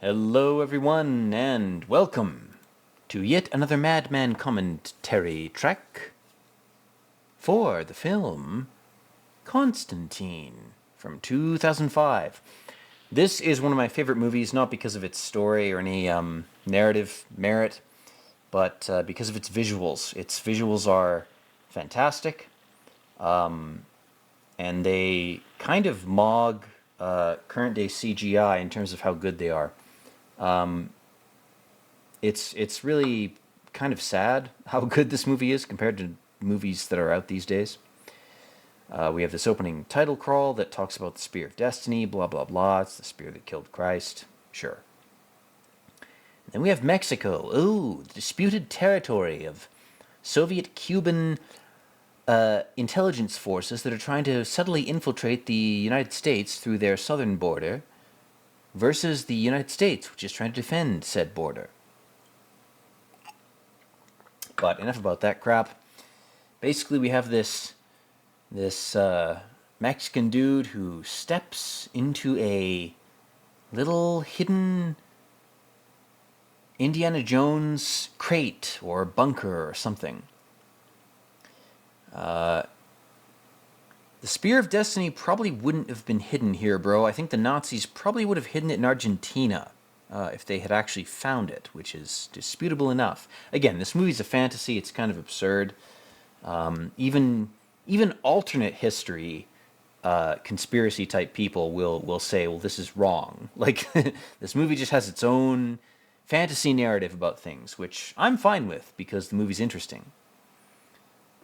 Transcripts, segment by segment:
Hello, everyone, and welcome to yet another Madman commentary track for the film Constantine from 2005. This is one of my favorite movies, not because of its story or any narrative merit, but because of its visuals. Its visuals are fantastic, and they kind of mog current day CGI in terms of how good they are. It's really kind of sad how good this movie is compared to movies that are out these days. We have this opening title crawl that talks about the Spear of Destiny, blah blah blah. It's the spear that killed Christ. Sure. Then we have Mexico. Ooh, the disputed territory of Soviet-Cuban intelligence forces that are trying to subtly infiltrate the United States through their southern border versus the United States, which is trying to defend said border. But enough about that crap. Basically, we have this Mexican dude who steps into a little hidden Indiana Jones crate or bunker or something. The Spear of Destiny probably wouldn't have been hidden here, bro. I think the Nazis probably would have hidden it in Argentina if they had actually found it, which is disputable enough. Again, this movie's a fantasy. It's kind of absurd. Even alternate history conspiracy type people will say, well, this is wrong. Like, this movie just has its own fantasy narrative about things, which I'm fine with because the movie's interesting.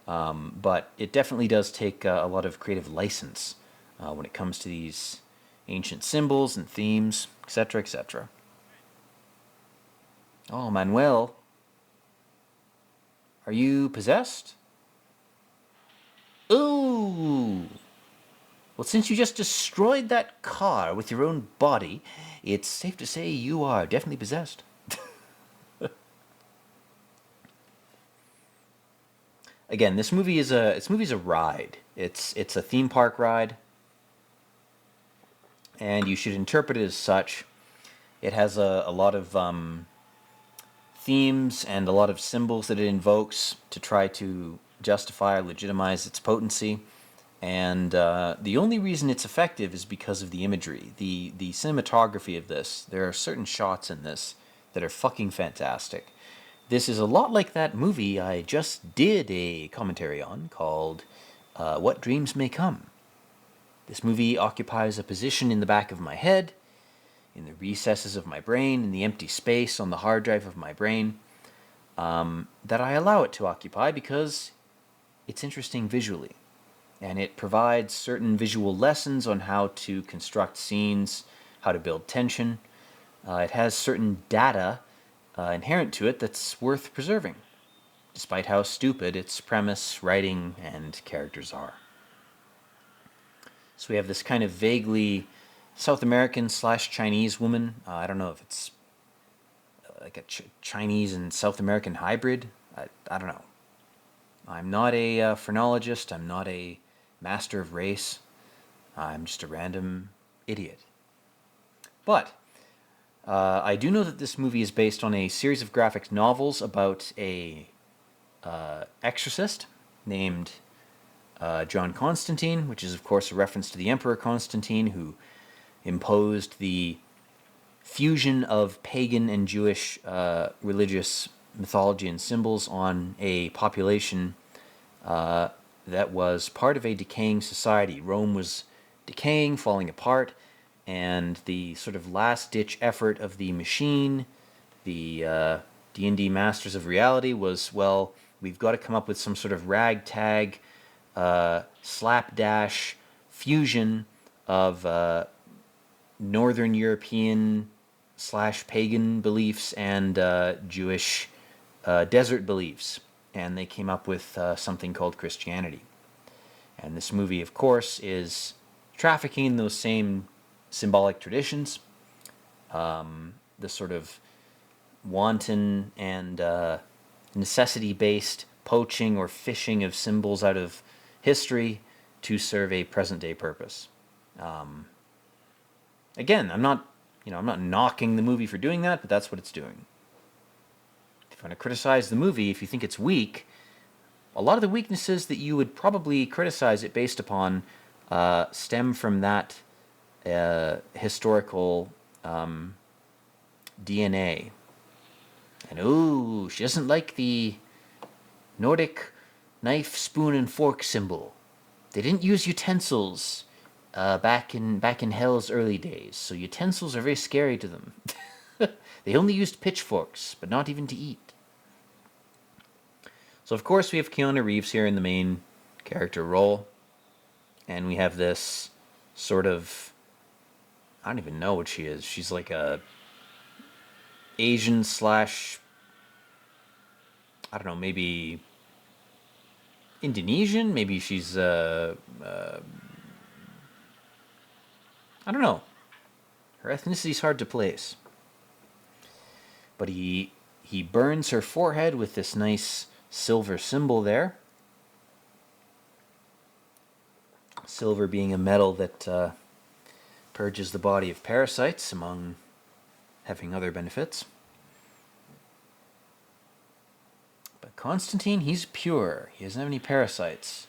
But it definitely does take a lot of creative license when it comes to these ancient symbols and themes, etc., etc. Oh, Manuel, are you possessed? Ooh! Well, since you just destroyed that car with your own body, it's safe to say you are definitely possessed. Again, this movie is a ride. It's a theme park ride, and you should interpret it as such. It has a lot of themes and a lot of symbols that it invokes to try to justify or legitimize its potency. And the only reason it's effective is because of the imagery, the cinematography of this. There are certain shots in this that are fucking fantastic. This is a lot like that movie I just did a commentary on called What Dreams May Come. This movie occupies a position in the back of my head, in the recesses of my brain, in the empty space on the hard drive of my brain, that I allow it to occupy because it's interesting visually. And it provides certain visual lessons on how to construct scenes, how to build tension. It has certain data inherent to it that's worth preserving, despite how stupid its premise, writing, and characters are. So we have this kind of vaguely South American / Chinese woman. I don't know if it's like a Chinese and South American hybrid. I don't know. I'm not a phrenologist. I'm not a master of race. I'm just a random idiot. But I do know that this movie is based on a series of graphic novels about a exorcist named John Constantine, which is, of course, a reference to the Emperor Constantine, who imposed the fusion of pagan and Jewish religious mythology and symbols on a population that was part of a decaying society. Rome was decaying, falling apart, and the sort of last-ditch effort of the machine, the D&D Masters of Reality, was, well, we've got to come up with some sort of ragtag, slapdash fusion of Northern European / pagan beliefs and Jewish desert beliefs. And they came up with something called Christianity. And this movie, of course, is trafficking in those same symbolic traditions, the sort of wanton and necessity-based poaching or fishing of symbols out of history to serve a present-day purpose. Again, I'm not I'm not knocking the movie for doing that, but that's what it's doing. If you want to criticize the movie, if you think it's weak, a lot of the weaknesses that you would probably criticize it based upon stem from that historical DNA. And she doesn't like the Nordic knife, spoon, and fork symbol. They didn't use utensils back in Hell's early days, so utensils are very scary to them. They only used pitchforks, but not even to eat. So of course we have Keanu Reeves here in the main character role, and we have this sort of, I don't even know what she is. She's like a Asian slash, I don't know, maybe Indonesian. Maybe she's I don't know. Her ethnicity's hard to place. But he burns her forehead with this nice silver symbol there. Silver being a metal that purges the body of parasites, among having other benefits. But Constantine, he's pure. He doesn't have any parasites.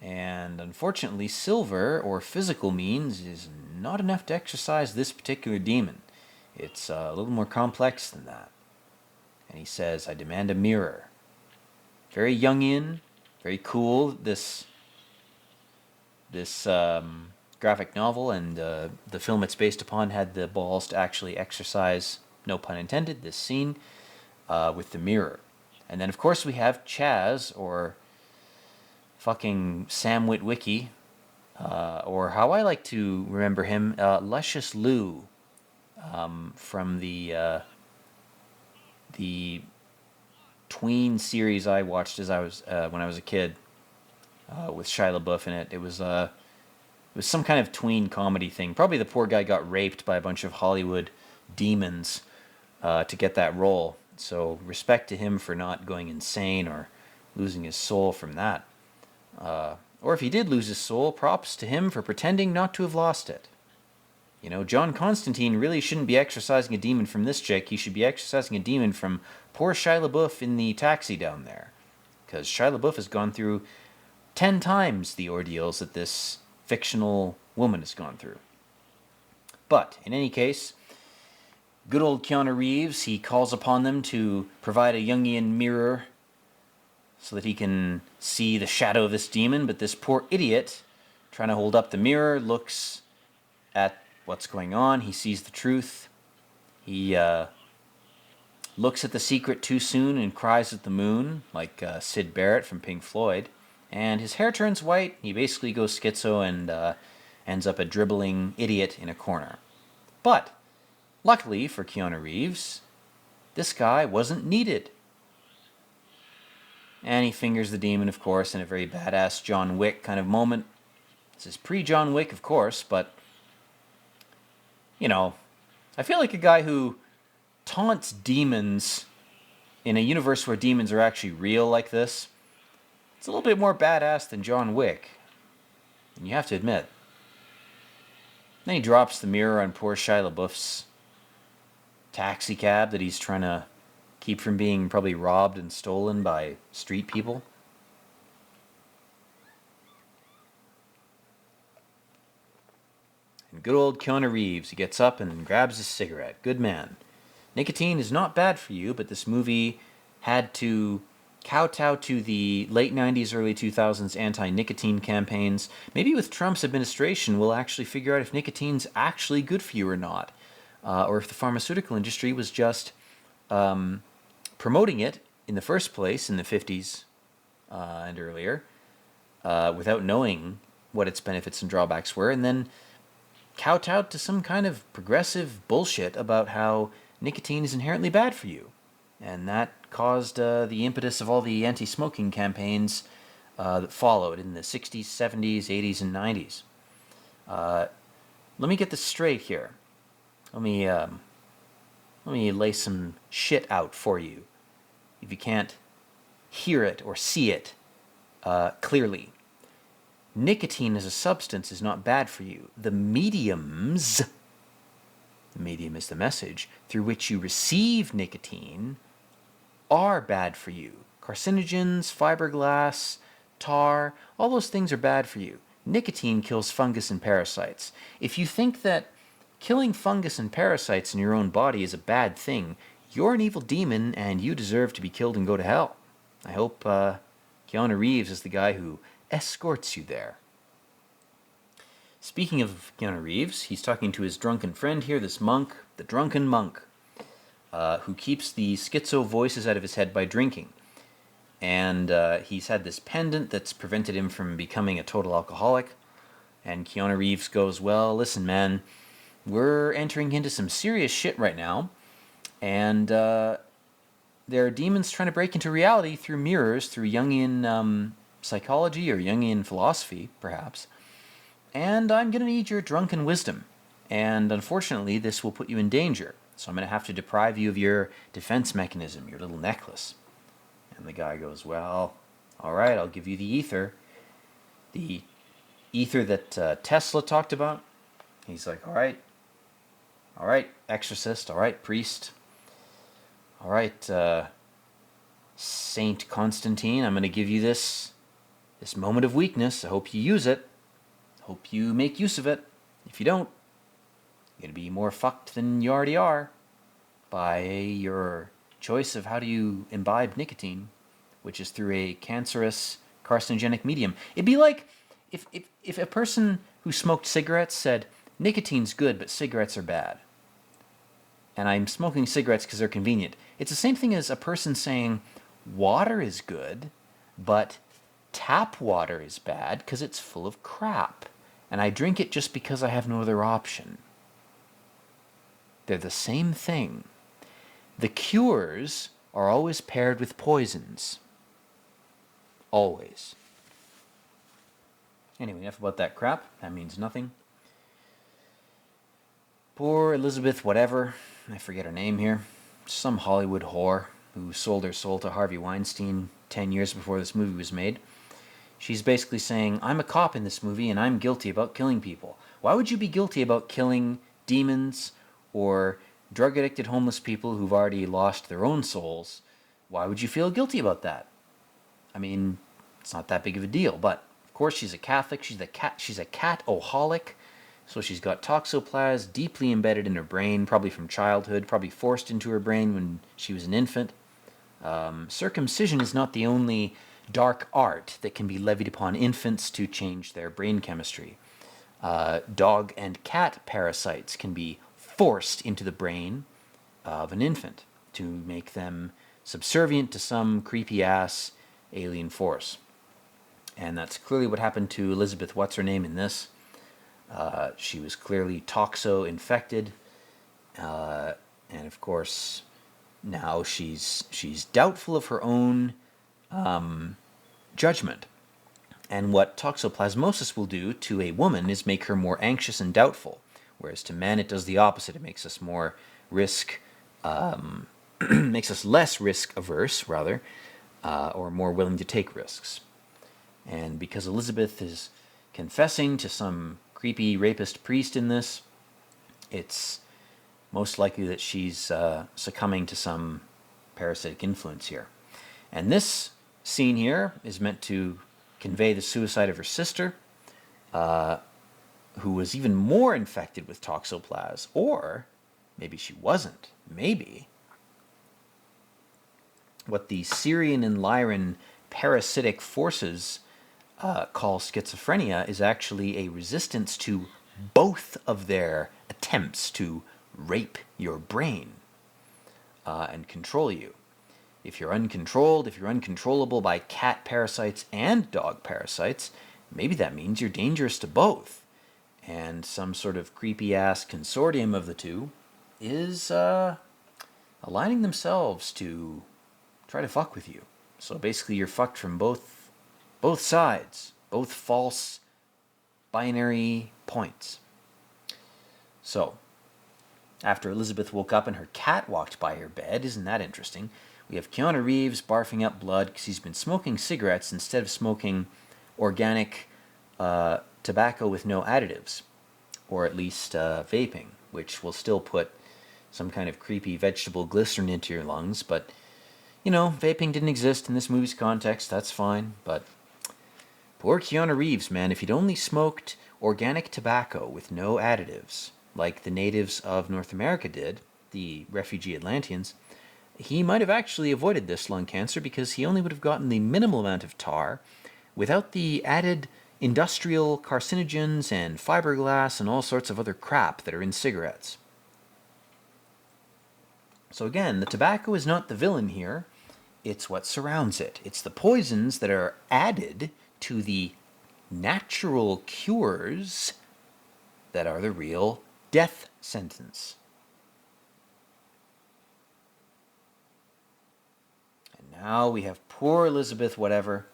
And unfortunately, silver, or physical means, is not enough to exorcise this particular demon. It's a little more complex than that. And he says, I demand a mirror. Very Jungian, very cool, this graphic novel, and the film it's based upon had the balls to actually exercise, no pun intended, this scene with the mirror. And then, of course, we have Chaz, or fucking Sam Witwicky, or how I like to remember him, Luscious Lou, from the tween series I watched as I was when I was a kid, with Shia LaBeouf in it. It was some kind of tween comedy thing. Probably the poor guy got raped by a bunch of Hollywood demons to get that role. So respect to him for not going insane or losing his soul from that. Or if he did lose his soul, props to him for pretending not to have lost it. John Constantine really shouldn't be exorcising a demon from this chick. He should be exorcising a demon from poor Shia LaBeouf in the taxi down there. Because Shia LaBeouf has gone through 10 times the ordeals that this fictional woman has gone through. But, in any case, good old Keanu Reeves, he calls upon them to provide a Jungian mirror so that he can see the shadow of this demon. But this poor idiot, trying to hold up the mirror, looks at what's going on. He sees the truth. He looks at the secret too soon and cries at the moon, like Syd Barrett from Pink Floyd. And his hair turns white. He basically goes schizo and ends up a dribbling idiot in a corner. But, luckily for Keanu Reeves, this guy wasn't needed. And he fingers the demon, of course, in a very badass John Wick kind of moment. This is pre-John Wick, of course, but I feel like a guy who taunts demons in a universe where demons are actually real like this, it's a little bit more badass than John Wick. And you have to admit. Then he drops the mirror on poor Shia LaBeouf's taxi cab that he's trying to keep from being probably robbed and stolen by street people. And good old Keanu Reeves, he gets up and grabs his cigarette. Good man. Nicotine is not bad for you, but this movie had to kowtow to the late 90s, early 2000s anti-nicotine campaigns. Maybe with Trump's administration, we'll actually figure out if nicotine's actually good for you or not. Or if the pharmaceutical industry was just promoting it in the first place in the 50s and earlier, without knowing what its benefits and drawbacks were, and then kowtowed to some kind of progressive bullshit about how nicotine is inherently bad for you. And that caused the impetus of all the anti-smoking campaigns that followed in the 60s, 70s, 80s, and 90s. Let me get this straight here. Let me lay some shit out for you, if you can't hear it or see it clearly. Nicotine as a substance is not bad for you. The medium is the message, through which you receive nicotine are bad for you. Carcinogens, fiberglass, tar, all those things are bad for you. Nicotine kills fungus and parasites. If you think that killing fungus and parasites in your own body is a bad thing, you're an evil demon and you deserve to be killed and go to hell. I hope Keanu Reeves is the guy who escorts you there. Speaking of Keanu Reeves, he's talking to his drunken friend here, this monk, the drunken monk, who keeps the schizo voices out of his head by drinking. And he's had this pendant that's prevented him from becoming a total alcoholic. And Keanu Reeves goes, well, listen, man, we're entering into some serious shit right now. And there are demons trying to break into reality through mirrors, through Jungian psychology or Jungian philosophy, perhaps. And I'm going to need your drunken wisdom. And unfortunately, this will put you in danger. So I'm going to have to deprive you of your defense mechanism, your little necklace. And the guy goes, well, all right, I'll give you the ether. The ether that Tesla talked about. He's like, all right, exorcist, all right, priest. All right, Saint Constantine, I'm going to give you this moment of weakness. I hope you use it. Hope you make use of it. If you don't, you're going to be more fucked than you already are by your choice of how do you imbibe nicotine, which is through a cancerous, carcinogenic medium. It'd be like if a person who smoked cigarettes said, nicotine's good, but cigarettes are bad. And I'm smoking cigarettes because they're convenient. It's the same thing as a person saying, water is good, but tap water is bad because it's full of crap. And I drink it just because I have no other option. They're the same thing. The cures are always paired with poisons. Always. Anyway, enough about that crap. That means nothing. Poor Elizabeth whatever. I forget her name here. Some Hollywood whore who sold her soul to Harvey Weinstein 10 years before this movie was made. She's basically saying, I'm a cop in this movie and I'm guilty about killing people. Why would you be guilty about killing demons or drug-addicted homeless people who've already lost their own souls? Why would you feel guilty about that? I mean, it's not that big of a deal, but of course she's a Catholic. She's a cat-oholic. So she's got toxoplasm deeply embedded in her brain, probably from childhood, probably forced into her brain when she was an infant. Circumcision is not the only dark art that can be levied upon infants to change their brain chemistry. Dog and cat parasites can be forced into the brain of an infant to make them subservient to some creepy-ass alien force. And that's clearly what happened to Elizabeth What's-Her-Name in this. She was clearly toxo-infected, and of course, now she's doubtful of her own judgment. And what toxoplasmosis will do to a woman is make her more anxious and doubtful, whereas to men it does the opposite. It makes us more makes us less risk averse, rather, or more willing to take risks. And because Elizabeth is confessing to some creepy rapist priest in this, it's most likely that she's succumbing to some parasitic influence here. And this scene here is meant to convey the suicide of her sister, who was even more infected with toxoplasm. Or maybe she wasn't. Maybe what the Syrian and Lyran parasitic forces call schizophrenia is actually a resistance to both of their attempts to rape your brain and control you. If you're uncontrolled, if you're uncontrollable by cat parasites and dog parasites, maybe that means you're dangerous to both. And some sort of creepy-ass consortium of the two is aligning themselves to try to fuck with you. So basically you're fucked from both sides, both false binary points. So, after Elizabeth woke up and her cat walked by her bed, isn't that interesting? We have Keanu Reeves barfing up blood because he's been smoking cigarettes instead of smoking organic tobacco with no additives, or at least vaping, which will still put some kind of creepy vegetable glycerin into your lungs. But, vaping didn't exist in this movie's context, that's fine. But poor Keanu Reeves, man, if he'd only smoked organic tobacco with no additives, like the natives of North America did, the refugee Atlanteans, he might have actually avoided this lung cancer because he only would have gotten the minimal amount of tar without the added industrial carcinogens and fiberglass and all sorts of other crap that are in cigarettes. So again, the tobacco is not the villain here, it's what surrounds it. It's the poisons that are added to the natural cures that are the real death sentence. And now we have poor Elizabeth whatever,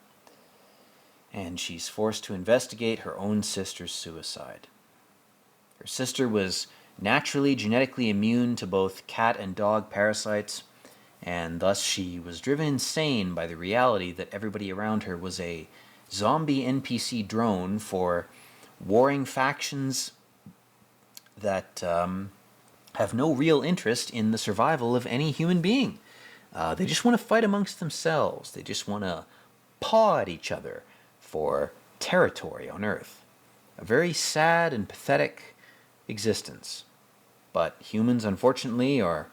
and she's forced to investigate her own sister's suicide. Her sister was naturally genetically immune to both cat and dog parasites, and thus she was driven insane by the reality that everybody around her was a zombie NPC drone for warring factions that have no real interest in the survival of any human being. They just want to fight amongst themselves. They just want to paw at each other for territory on Earth. A very sad and pathetic existence. But humans, unfortunately, are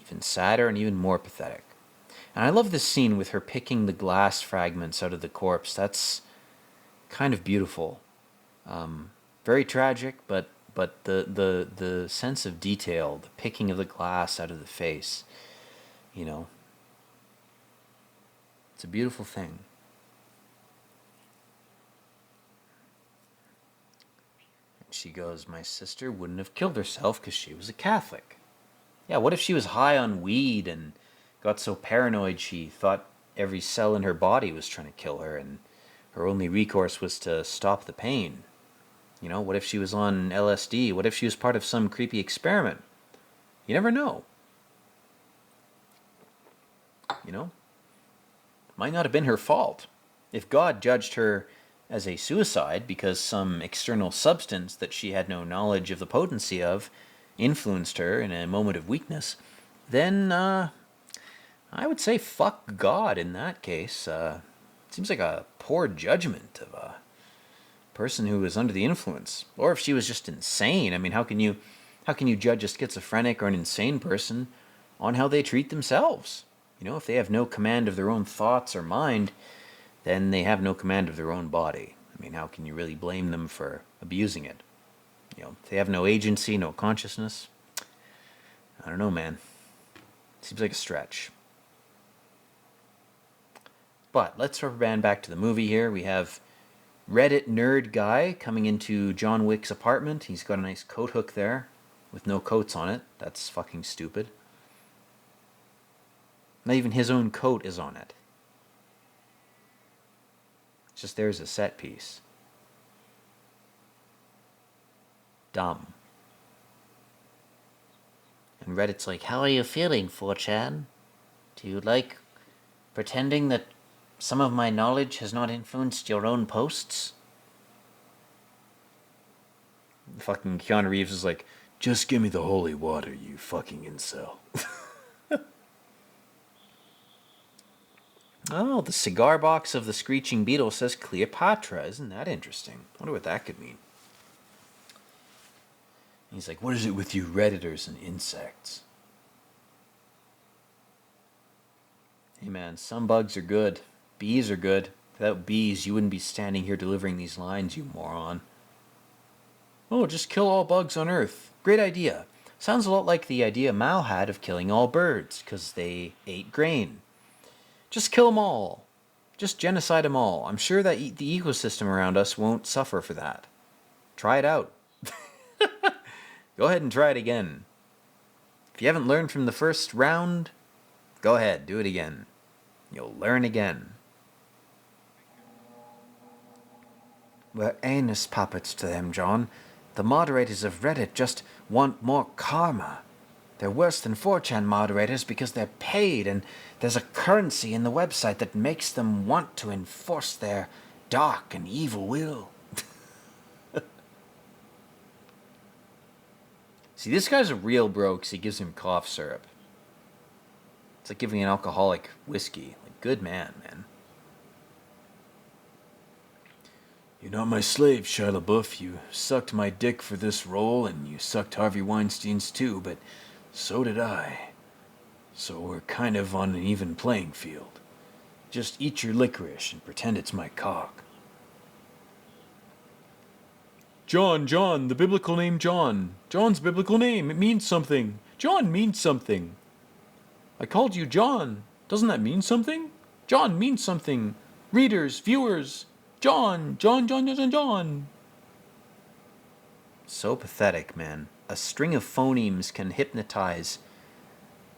even sadder and even more pathetic. And I love this scene with her picking the glass fragments out of the corpse. That's kind of beautiful. Very tragic, but the sense of detail, the picking of the glass out of the face, it's a beautiful thing. She goes, my sister wouldn't have killed herself because she was a Catholic. Yeah, what if she was high on weed and got so paranoid she thought every cell in her body was trying to kill her and her only recourse was to stop the pain? What if she was on LSD? What if she was part of some creepy experiment? You never know. Might not have been her fault. If God judged her as a suicide because some external substance that she had no knowledge of the potency of influenced her in a moment of weakness, then I would say fuck God in that case. Seems like a poor judgment of a person who was under the influence. Or if she was just insane. I mean, how can you judge a schizophrenic or an insane person on how they treat themselves? If they have no command of their own thoughts or mind, then they have no command of their own body. I mean, how can you really blame them for abusing it? If they have no agency, no consciousness, I don't know, man. Seems like a stretch. But let's rubber band back to the movie here. We have Reddit nerd guy coming into John Wick's apartment. He's got a nice coat hook there with no coats on it. That's fucking stupid. Not even his own coat is on it. It's just there's a set piece. Dumb. And Reddit's like, how are you feeling, 4chan? Do you like pretending that some of my knowledge has not influenced your own posts? Fucking Keanu Reeves is like, just give me the holy water, you fucking incel. Oh, the cigar box of the Screeching Beetle says Cleopatra. Isn't that interesting? I wonder what that could mean. He's like, what is it with you Redditors and insects? Hey man, some bugs are good. Bees are good. Without bees, you wouldn't be standing here delivering these lines, you moron. Oh, just kill all bugs on Earth. Great idea. Sounds a lot like the idea Mao had of killing all birds, because they ate grain. Just kill them all. Just genocide them all. I'm sure that the ecosystem around us won't suffer for that. Try it out. Go ahead and try it again. If you haven't learned from the first round, go ahead, do it again. You'll learn again. We're anus puppets to them, John. The moderators of Reddit just want more karma. They're worse than 4chan moderators because they're paid, and there's a currency in the website that makes them want to enforce their dark and evil will. See, this guy's a real bro because he gives him cough syrup. It's like giving an alcoholic whiskey. Like, good man, man. You're not my slave, Shia LaBeouf. You sucked my dick for this role, and you sucked Harvey Weinstein's too, but so did I. So we're kind of on an even playing field. Just eat your licorice and pretend it's my cock. John, the biblical name John. John's biblical name. It means something. John means something. I called you John. Doesn't that mean something? John means something. Readers, viewers. John. So pathetic, man. A string of phonemes can hypnotize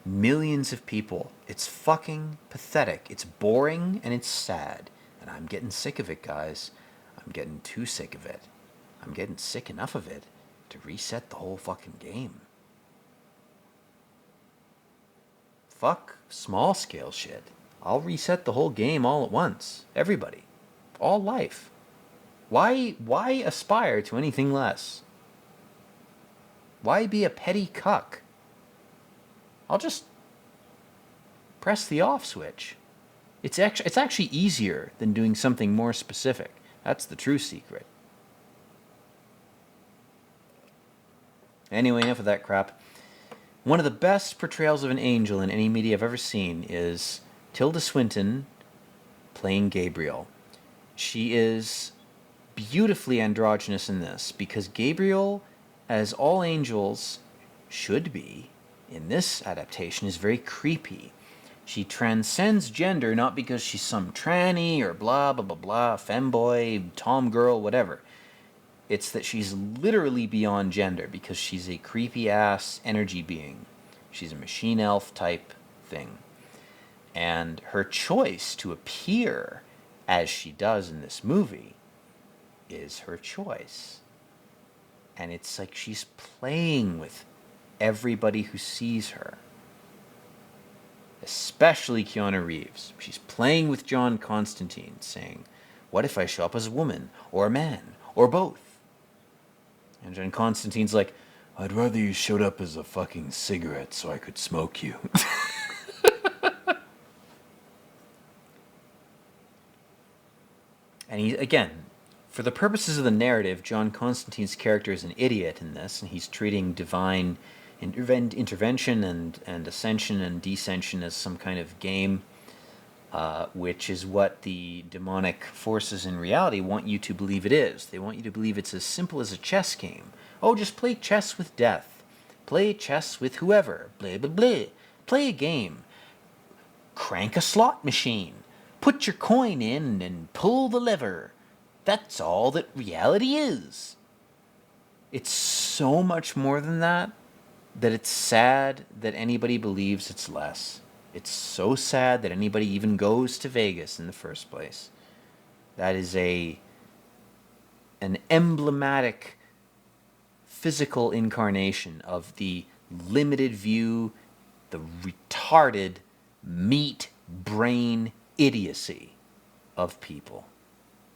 millions of people. It's fucking pathetic. It's boring and it's sad. And I'm getting sick of it, guys. I'm getting too sick of it. I'm getting sick enough of it to reset the whole fucking game. Fuck small scale shit. I'll reset the whole game all at once. Everybody. All life. Why aspire to anything less? Why be a petty cuck? I'll just press the off switch. It's actually easier than doing something more specific. That's the true secret. Anyway, enough of that crap. One of the best portrayals of an angel in any media I've ever seen is Tilda Swinton playing Gabriel. She is beautifully androgynous in this because Gabriel, as all angels should be, in this adaptation is very creepy. She transcends gender not because she's some tranny or blah, blah, blah, blah, femboy, tom girl, whatever. It's that she's literally beyond gender because she's a creepy-ass energy being. She's a machine elf type thing. And her choice to appear as she does in this movie is her choice. And it's like she's playing with everybody who sees her. Especially Keanu Reeves. She's playing with John Constantine, saying, what if I show up as a woman, or a man, or both? And John Constantine's like, I'd rather you showed up as a fucking cigarette so I could smoke you. And he, again, for the purposes of the narrative, John Constantine's character is an idiot in this, and he's treating divine intervention and ascension and descension as some kind of game, which is what the demonic forces in reality want you to believe it is. They want you to believe it's as simple as a chess game. Oh, just play chess with death. Play chess with whoever. Blah, blah, blah. Play a game. Crank a slot machine. Put your coin in and pull the lever. That's all that reality is. It's so much more than that it's sad that anybody believes it's less. It's so sad that anybody even goes to Vegas in the first place. That is an emblematic physical incarnation of the limited view, the retarded meat brain idiocy of people.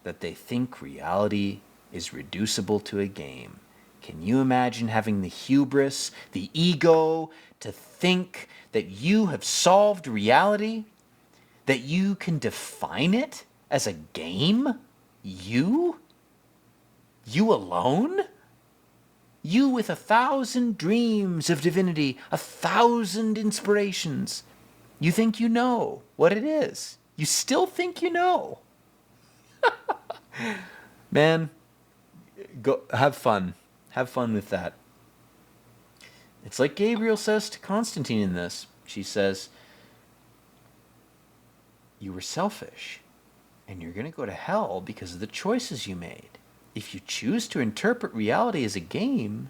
That they think reality is reducible to a game. Can you imagine having the hubris, the ego, to think that you have solved reality? That you can define it as a game? You? You alone? You with 1,000 dreams of divinity, 1,000 inspirations. You think you know what it is. You still think you know. Man, go have fun. Have fun with that. It's like Gabriel says to Constantine in this. She says, you were selfish, and you're going to go to hell because of the choices you made. If you choose to interpret reality as a game,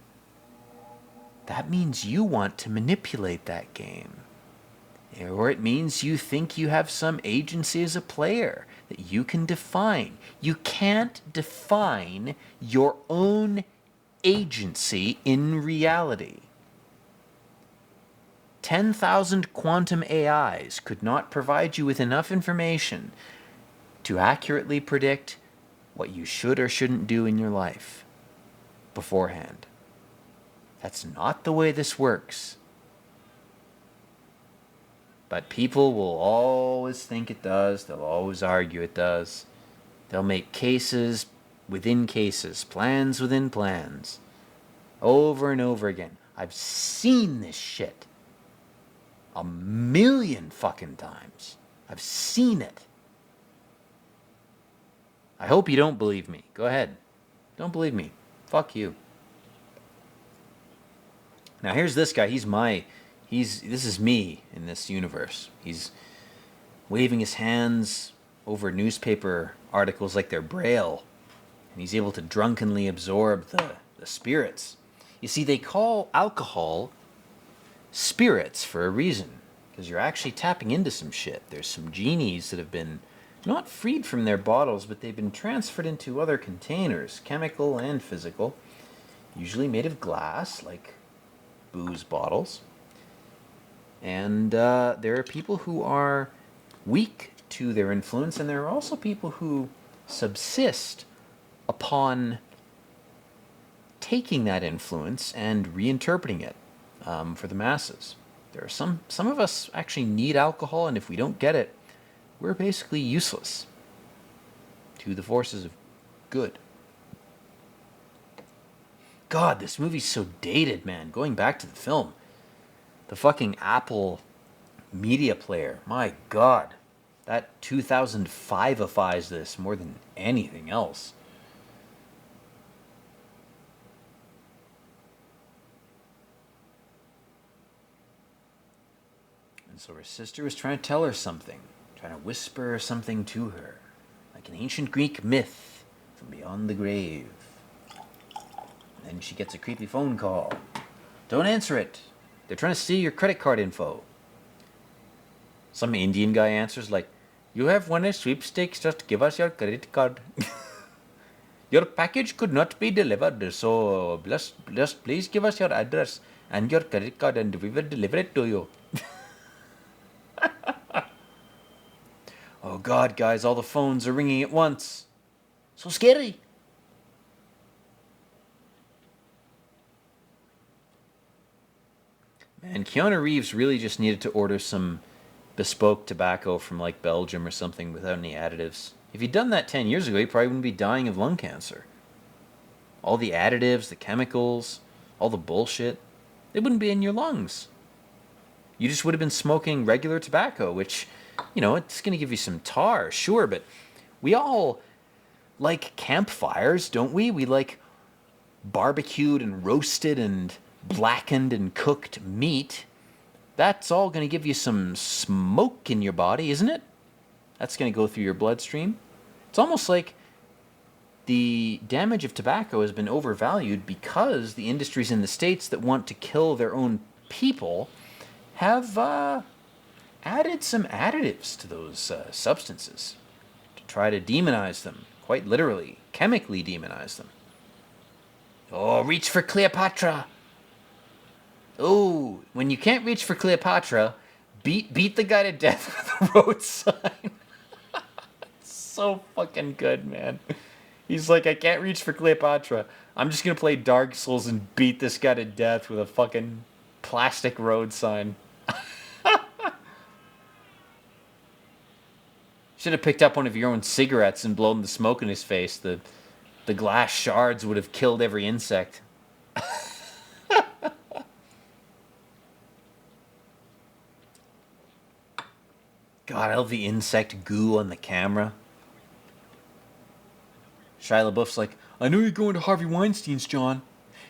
that means you want to manipulate that game. Or it means you think you have some agency as a player that you can define. You can't define your own agency in reality. 10,000 quantum AIs could not provide you with enough information to accurately predict what you should or shouldn't do in your life beforehand. That's not the way this works. But people will always think it does. They'll always argue it does. They'll make cases within cases, plans within plans, over and over again. I've seen this shit a million fucking times. I've seen it. I hope you don't believe me. Go ahead. Don't believe me. Fuck you. Now here's this guy. This is me in this universe. He's waving his hands over newspaper articles like they're braille. And he's able to drunkenly absorb the spirits. You see, they call alcohol spirits for a reason. Because you're actually tapping into some shit. There's some genies that have been not freed from their bottles, but they've been transferred into other containers, chemical and physical, usually made of glass, like booze bottles. And there are people who are weak to their influence, and there are also people who subsist upon taking that influence and reinterpreting it for the masses. There are some of us actually need alcohol, and if we don't get it, we're basically useless to the forces of good. God, this movie's so dated, man. Going back to the film. The fucking Apple media player. My God. That 2005ifies this more than anything else. And so her sister was trying to tell her something. Trying to whisper something to her. Like an ancient Greek myth from beyond the grave. And then she gets a creepy phone call. Don't answer it. They're trying to steal your credit card info. Some Indian guy answers like, you have won a sweepstakes, just give us your credit card. Your package could not be delivered, so just please give us your address and your credit card and we will deliver it to you. Oh God, guys, all the phones are ringing at once. So scary. Man, Keanu Reeves really just needed to order some bespoke tobacco from like Belgium or something without any additives. If he'd done that 10 years ago, he probably wouldn't be dying of lung cancer. All the additives, the chemicals, all the bullshit, it wouldn't be in your lungs. You just would have been smoking regular tobacco, which, you know, it's going to give you some tar, sure, but we all like campfires, don't we? We like barbecued and roasted and blackened and cooked meat. That's all going to give you some smoke in your body, isn't it? That's going to go through your bloodstream. It's almost like the damage of tobacco has been overvalued because the industries in the States that want to kill their own people have added some additives to those substances to try to demonize them, quite literally, chemically demonize them. Oh, reach for Cleopatra. Oh, when you can't reach for Cleopatra, beat the guy to death with a road sign. It's so fucking good, man. He's like, I can't reach for Cleopatra. I'm just gonna play Dark Souls and beat this guy to death with a fucking plastic road sign. Should have picked up one of your own cigarettes and blown the smoke in his face. The glass shards would have killed every insect. God, I love the insect goo on the camera. Shia LaBeouf's like, I know you're going to Harvey Weinstein's, John.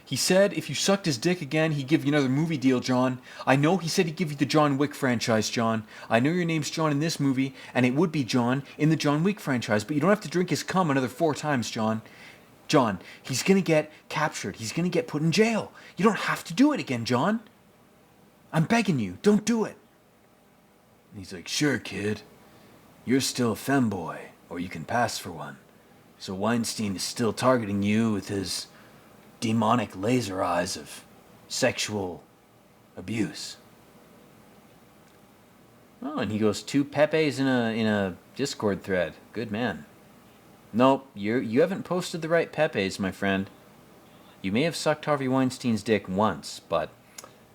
He said if you sucked his dick again, he'd give you another movie deal, John. I know he said he'd give you the John Wick franchise, John. I know your name's John in this movie, and it would be John in the John Wick franchise, but you don't have to drink his cum another 4 times, John. John, he's gonna get captured. He's gonna get put in jail. You don't have to do it again, John. I'm begging you, don't do it. And he's like, sure, kid. You're still a femboy, or you can pass for one. So Weinstein is still targeting you with his demonic laser eyes of sexual abuse. Oh, and he goes 2 Pepes in a Discord thread. Good man. Nope, you haven't posted the right Pepes, my friend. You may have sucked Harvey Weinstein's dick once, but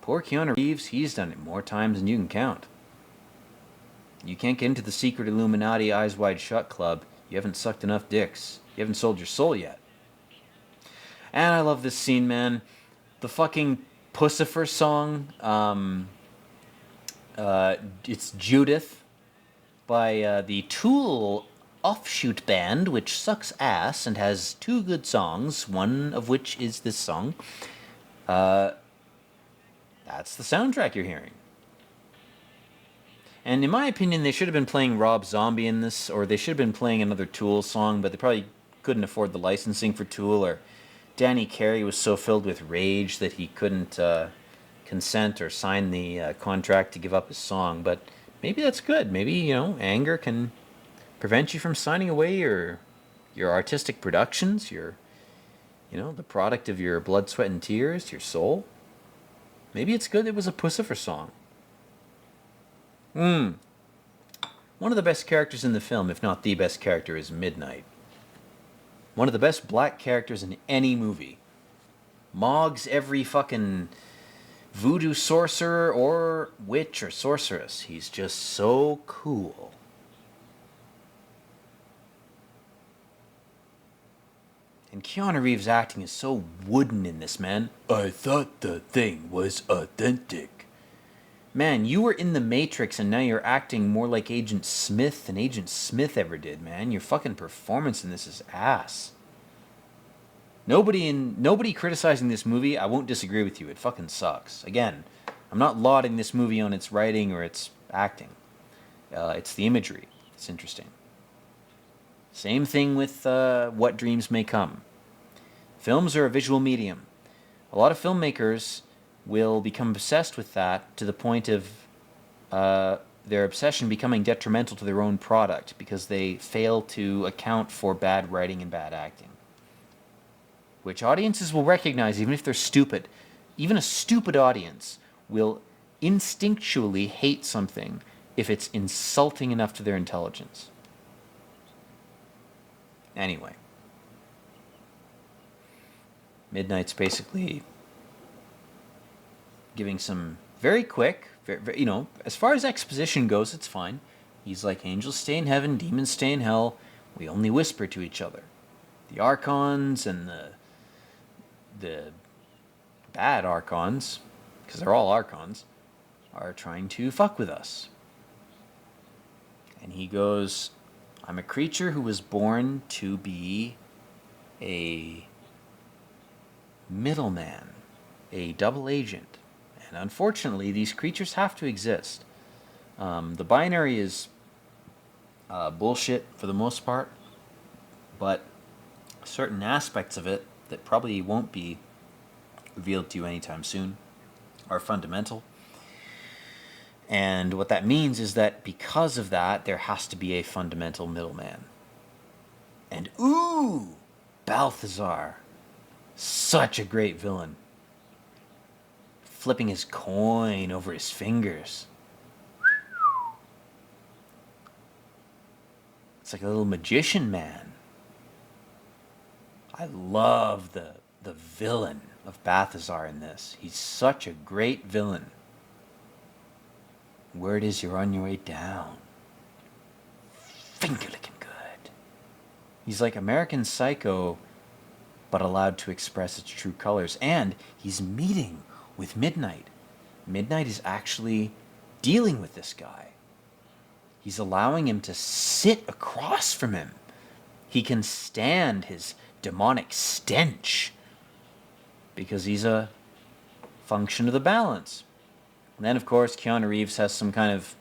poor Keanu Reeves, he's done it more times than you can count. You can't get into the secret Illuminati Eyes Wide Shut club. You haven't sucked enough dicks. You haven't sold your soul yet. And I love this scene, man. The fucking Pussifer song. It's Judith by the Tool offshoot band, which sucks ass and has two good songs, one of which is this song. That's the soundtrack you're hearing. And in my opinion, they should have been playing Rob Zombie in this, or they should have been playing another Tool song, but they probably couldn't afford the licensing for Tool, or Danny Carey was so filled with rage that he couldn't consent or sign the contract to give up his song. But maybe that's good. Maybe, anger can prevent you from signing away your artistic productions, the product of your blood, sweat, and tears, your soul. Maybe it's good it was a Pussifer song. One of the best characters in the film, if not the best character, is Midnight. One of the best black characters in any movie. Mogs every fucking voodoo sorcerer or witch or sorceress. He's just so cool. And Keanu Reeves' acting is so wooden in this, man. I thought the thing was authentic. Man, you were in The Matrix and now you're acting more like Agent Smith than Agent Smith ever did, man. Your fucking performance in this is ass. Nobody criticizing this movie, I won't disagree with you. It fucking sucks. Again, I'm not lauding this movie on its writing or its acting. It's the imagery. It's interesting. Same thing with What Dreams May Come. Films are a visual medium. A lot of filmmakers will become obsessed with that to the point of their obsession becoming detrimental to their own product because they fail to account for bad writing and bad acting. Which audiences will recognize even if they're stupid. Even a stupid audience will instinctually hate something if it's insulting enough to their intelligence. Anyway. Midnight's basically giving some very quick, as far as exposition goes, it's fine. He's like, angels stay in heaven, demons stay in hell. We only whisper to each other. The Archons and the bad Archons, because they're all Archons, are trying to fuck with us. And he goes, I'm a creature who was born to be a middleman, a double agent. And unfortunately, these creatures have to exist. The binary is bullshit for the most part, but certain aspects of it that probably won't be revealed to you anytime soon are fundamental. And what that means is that because of that, there has to be a fundamental middleman. And Balthazar, such a great villain. Flipping his coin over his fingers. It's like a little magician man. I love the villain of Balthazar in this. He's such a great villain. Word is you're on your way down. Finger licking good. He's like American Psycho, but allowed to express its true colors. And he's meeting with Midnight. Midnight is actually dealing with this guy. He's allowing him to sit across from him. He can stand his demonic stench because he's a function of the balance. And then, of course, Keanu Reeves has some kind of,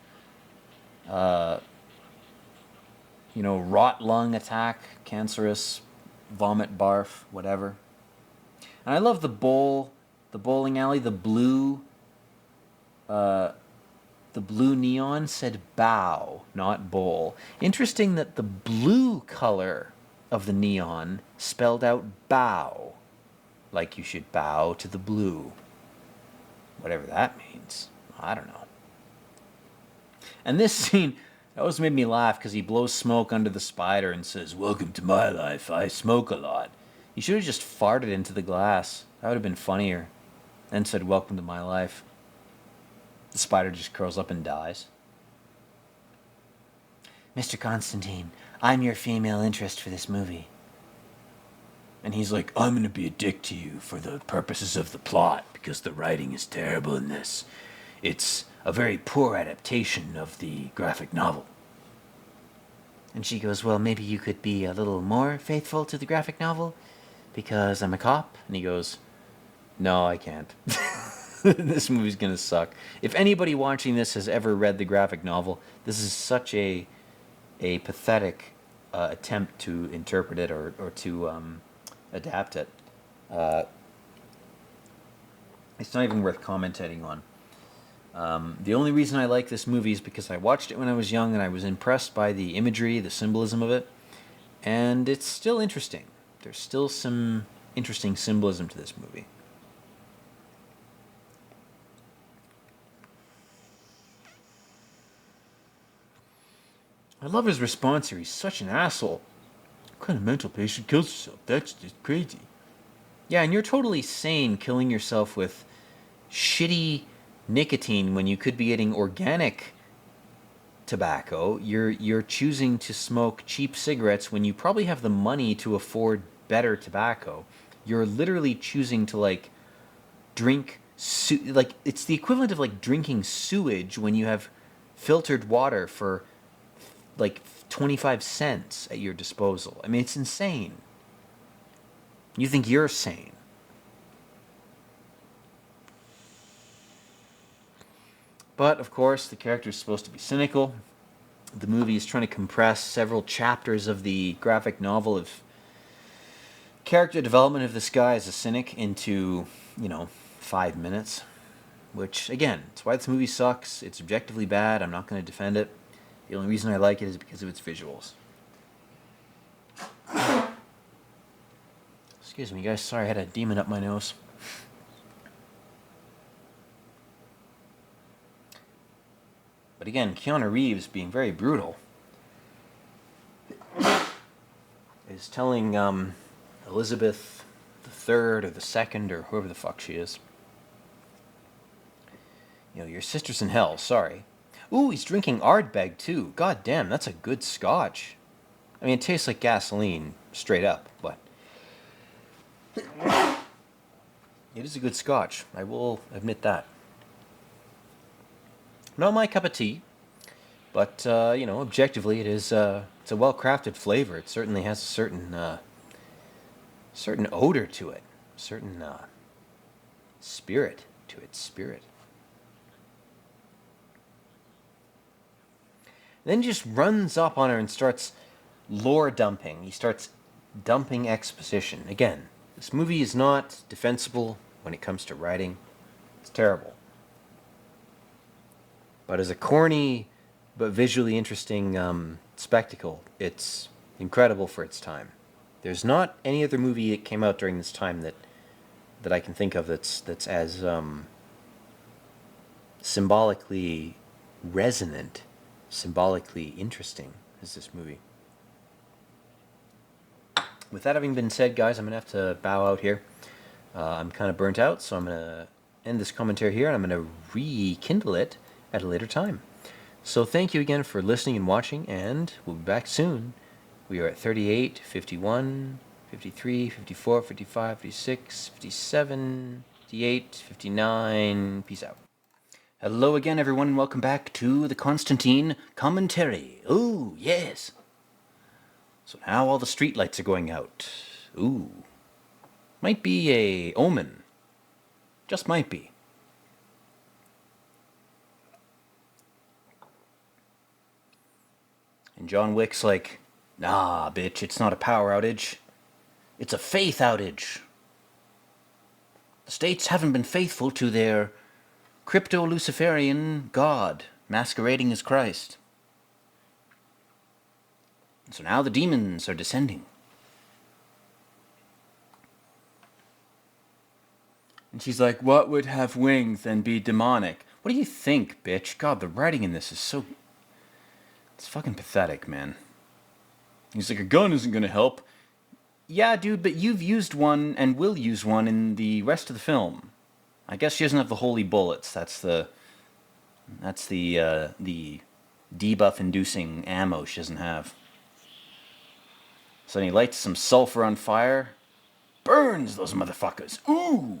rot lung attack, cancerous vomit, barf, whatever. And I love the bowling alley, the blue neon said bow, not bowl. Interesting that the blue color of the neon spelled out bow, like you should bow to the blue. Whatever that means. I don't know. And this scene always made me laugh because he blows smoke under the spider and says, "Welcome to my life, I smoke a lot." He should have just farted into the glass. That would have been funnier. Then said, "Welcome to my life." The spider just curls up and dies. Mr. Constantine, I'm your female interest for this movie. And he's like, "I'm going to be a dick to you for the purposes of the plot, because the writing is terrible in this. It's a very poor adaptation of the graphic novel." And she goes, "Well, maybe you could be a little more faithful to the graphic novel, because I'm a cop." And he goes, "No, I can't." This movie's going to suck. If anybody watching this has ever read the graphic novel, this is such a pathetic attempt to interpret it or to adapt it. It's not even worth commentating on. The only reason I like this movie is because I watched it when I was young and I was impressed by the imagery, the symbolism of it, and it's still interesting. There's still some interesting symbolism to this movie. I love his response here. He's such an asshole. What kind of mental patient kills herself? That's just crazy. Yeah, and you're totally sane killing yourself with shitty nicotine when you could be getting organic tobacco. You're choosing to smoke cheap cigarettes when you probably have the money to afford better tobacco. You're literally choosing to like drink like it's the equivalent of like drinking sewage when you have filtered water for like 25 cents at your disposal. I mean, it's insane. You think you're sane. But, of course, the character is supposed to be cynical. The movie is trying to compress several chapters of the graphic novel of character development of this guy as a cynic into, 5 minutes. Which, again, it's why this movie sucks. It's objectively bad. I'm not going to defend it. The only reason I like it is because of its visuals. Excuse me, guys. Sorry, I had a demon up my nose. But again, Keanu Reeves, being very brutal, is telling Elizabeth the Third or the Second or whoever the fuck she is, your sister's in hell. Sorry. Ooh, he's drinking Ardbeg too. God damn, that's a good scotch. I mean, it tastes like gasoline, straight up, but it is a good scotch. I will admit that. Not my cup of tea, but objectively, it's a well-crafted flavor. It certainly has a certain odor to it, certain spirit to its spirit. Then just runs up on her and starts lore dumping. He starts dumping exposition. Again, this movie is not defensible when it comes to writing. It's terrible. But as a corny but visually interesting spectacle, it's incredible for its time. There's not any other movie that came out during this time that I can think of that's as symbolically resonant, symbolically interesting as this movie. With that having been said, guys, I'm going to have to bow out here. I'm kind of burnt out, so I'm going to end this commentary here, and I'm going to rekindle it at a later time. So thank you again for listening and watching, and we'll be back soon. We are at 38, 51, 53, 54, 55, 56, 57, 58, 59. Peace out. Hello again, everyone, and welcome back to the Constantine Commadtary. Ooh, yes. So now all the streetlights are going out. Ooh. Might be a omen. Just might be. And John Wick's like, "Nah, bitch, it's not a power outage. It's a faith outage. The states haven't been faithful to their crypto-Luciferian god masquerading as Christ. So now the demons are descending." And she's like, "What would have wings and be demonic?" What do you think, bitch? God, the writing in this is so... It's fucking pathetic, man. He's like, "A gun isn't going to help." Yeah, dude, but you've used one and will use one in the rest of the film. I guess she doesn't have the holy bullets. That's the debuff-inducing ammo she doesn't have. So then he lights some sulfur on fire. Burns those motherfuckers. Ooh!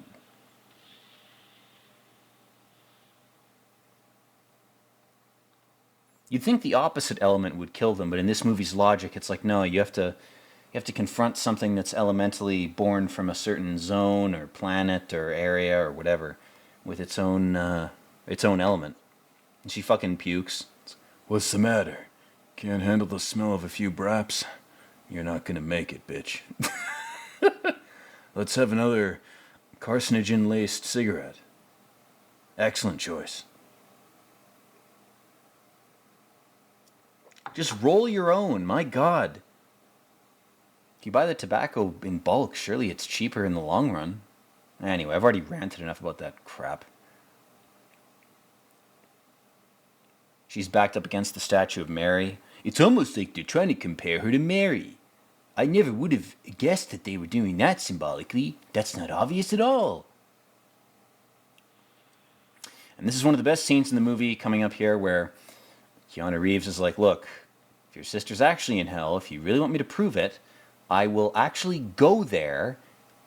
You'd think the opposite element would kill them, but in this movie's logic, it's like, no, you have to confront something that's elementally born from a certain zone or planet or area or whatever with its own element. And she fucking pukes. What's the matter? Can't handle the smell of a few braps? You're not gonna make it, bitch. Let's have another carcinogen-laced cigarette. Excellent choice. Just roll your own, my god. If you buy the tobacco in bulk, surely it's cheaper in the long run. Anyway, I've already ranted enough about that crap. She's backed up against the statue of Mary. It's almost like they're trying to compare her to Mary. I never would have guessed that they were doing that symbolically. That's not obvious at all. And this is one of the best scenes in the movie coming up here where Keanu Reeves is like, look, if your sister's actually in hell, if you really want me to prove it, I will actually go there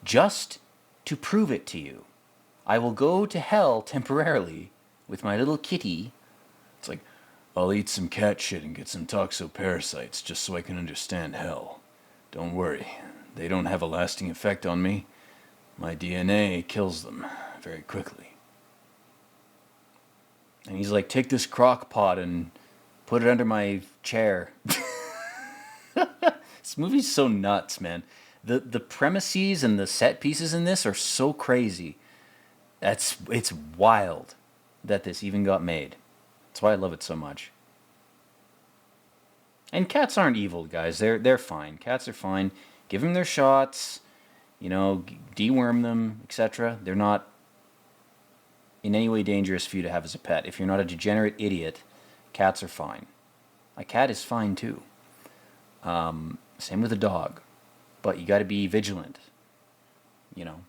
just to prove it to you. I will go to hell temporarily with my little kitty. It's like, I'll eat some cat shit and get some toxoparasites just so I can understand hell. Don't worry, they don't have a lasting effect on me. My DNA kills them very quickly. And he's like, take this crock pot and put it under my chair. This movie's so nuts, man. The premises and the set pieces in this are so crazy. It's wild that this even got made. That's why I love it so much. And cats aren't evil, guys. They're fine. Cats are fine. Give them their shots. Deworm them, etc. They're not in any way dangerous for you to have as a pet. If you're not a degenerate idiot, cats are fine. My cat is fine too. Same with a dog. But you gotta be vigilant. And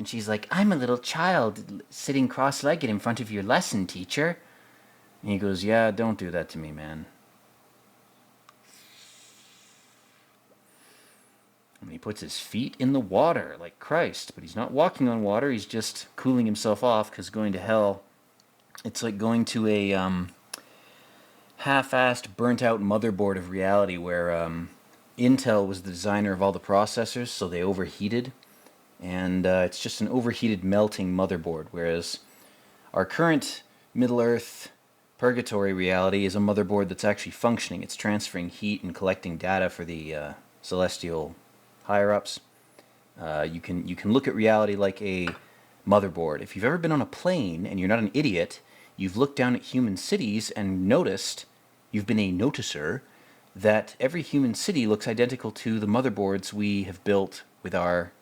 she's like, I'm a little child sitting cross-legged in front of your lesson, teacher. And he goes, yeah, don't do that to me, man. And he puts his feet in the water, like Christ. But he's not walking on water, he's just cooling himself off, because going to hell, it's like going to a half-assed, burnt-out motherboard of reality where Intel was the designer of all the processors, so they overheated. And it's just an overheated, melting motherboard, whereas our current Middle-earth purgatory reality is a motherboard that's actually functioning. It's transferring heat and collecting data for the celestial higher-ups. You can look at reality like a motherboard. If you've ever been on a plane and you're not an idiot, you've looked down at human cities and noticed, you've been a noticer, that every human city looks identical to the motherboards we have built with our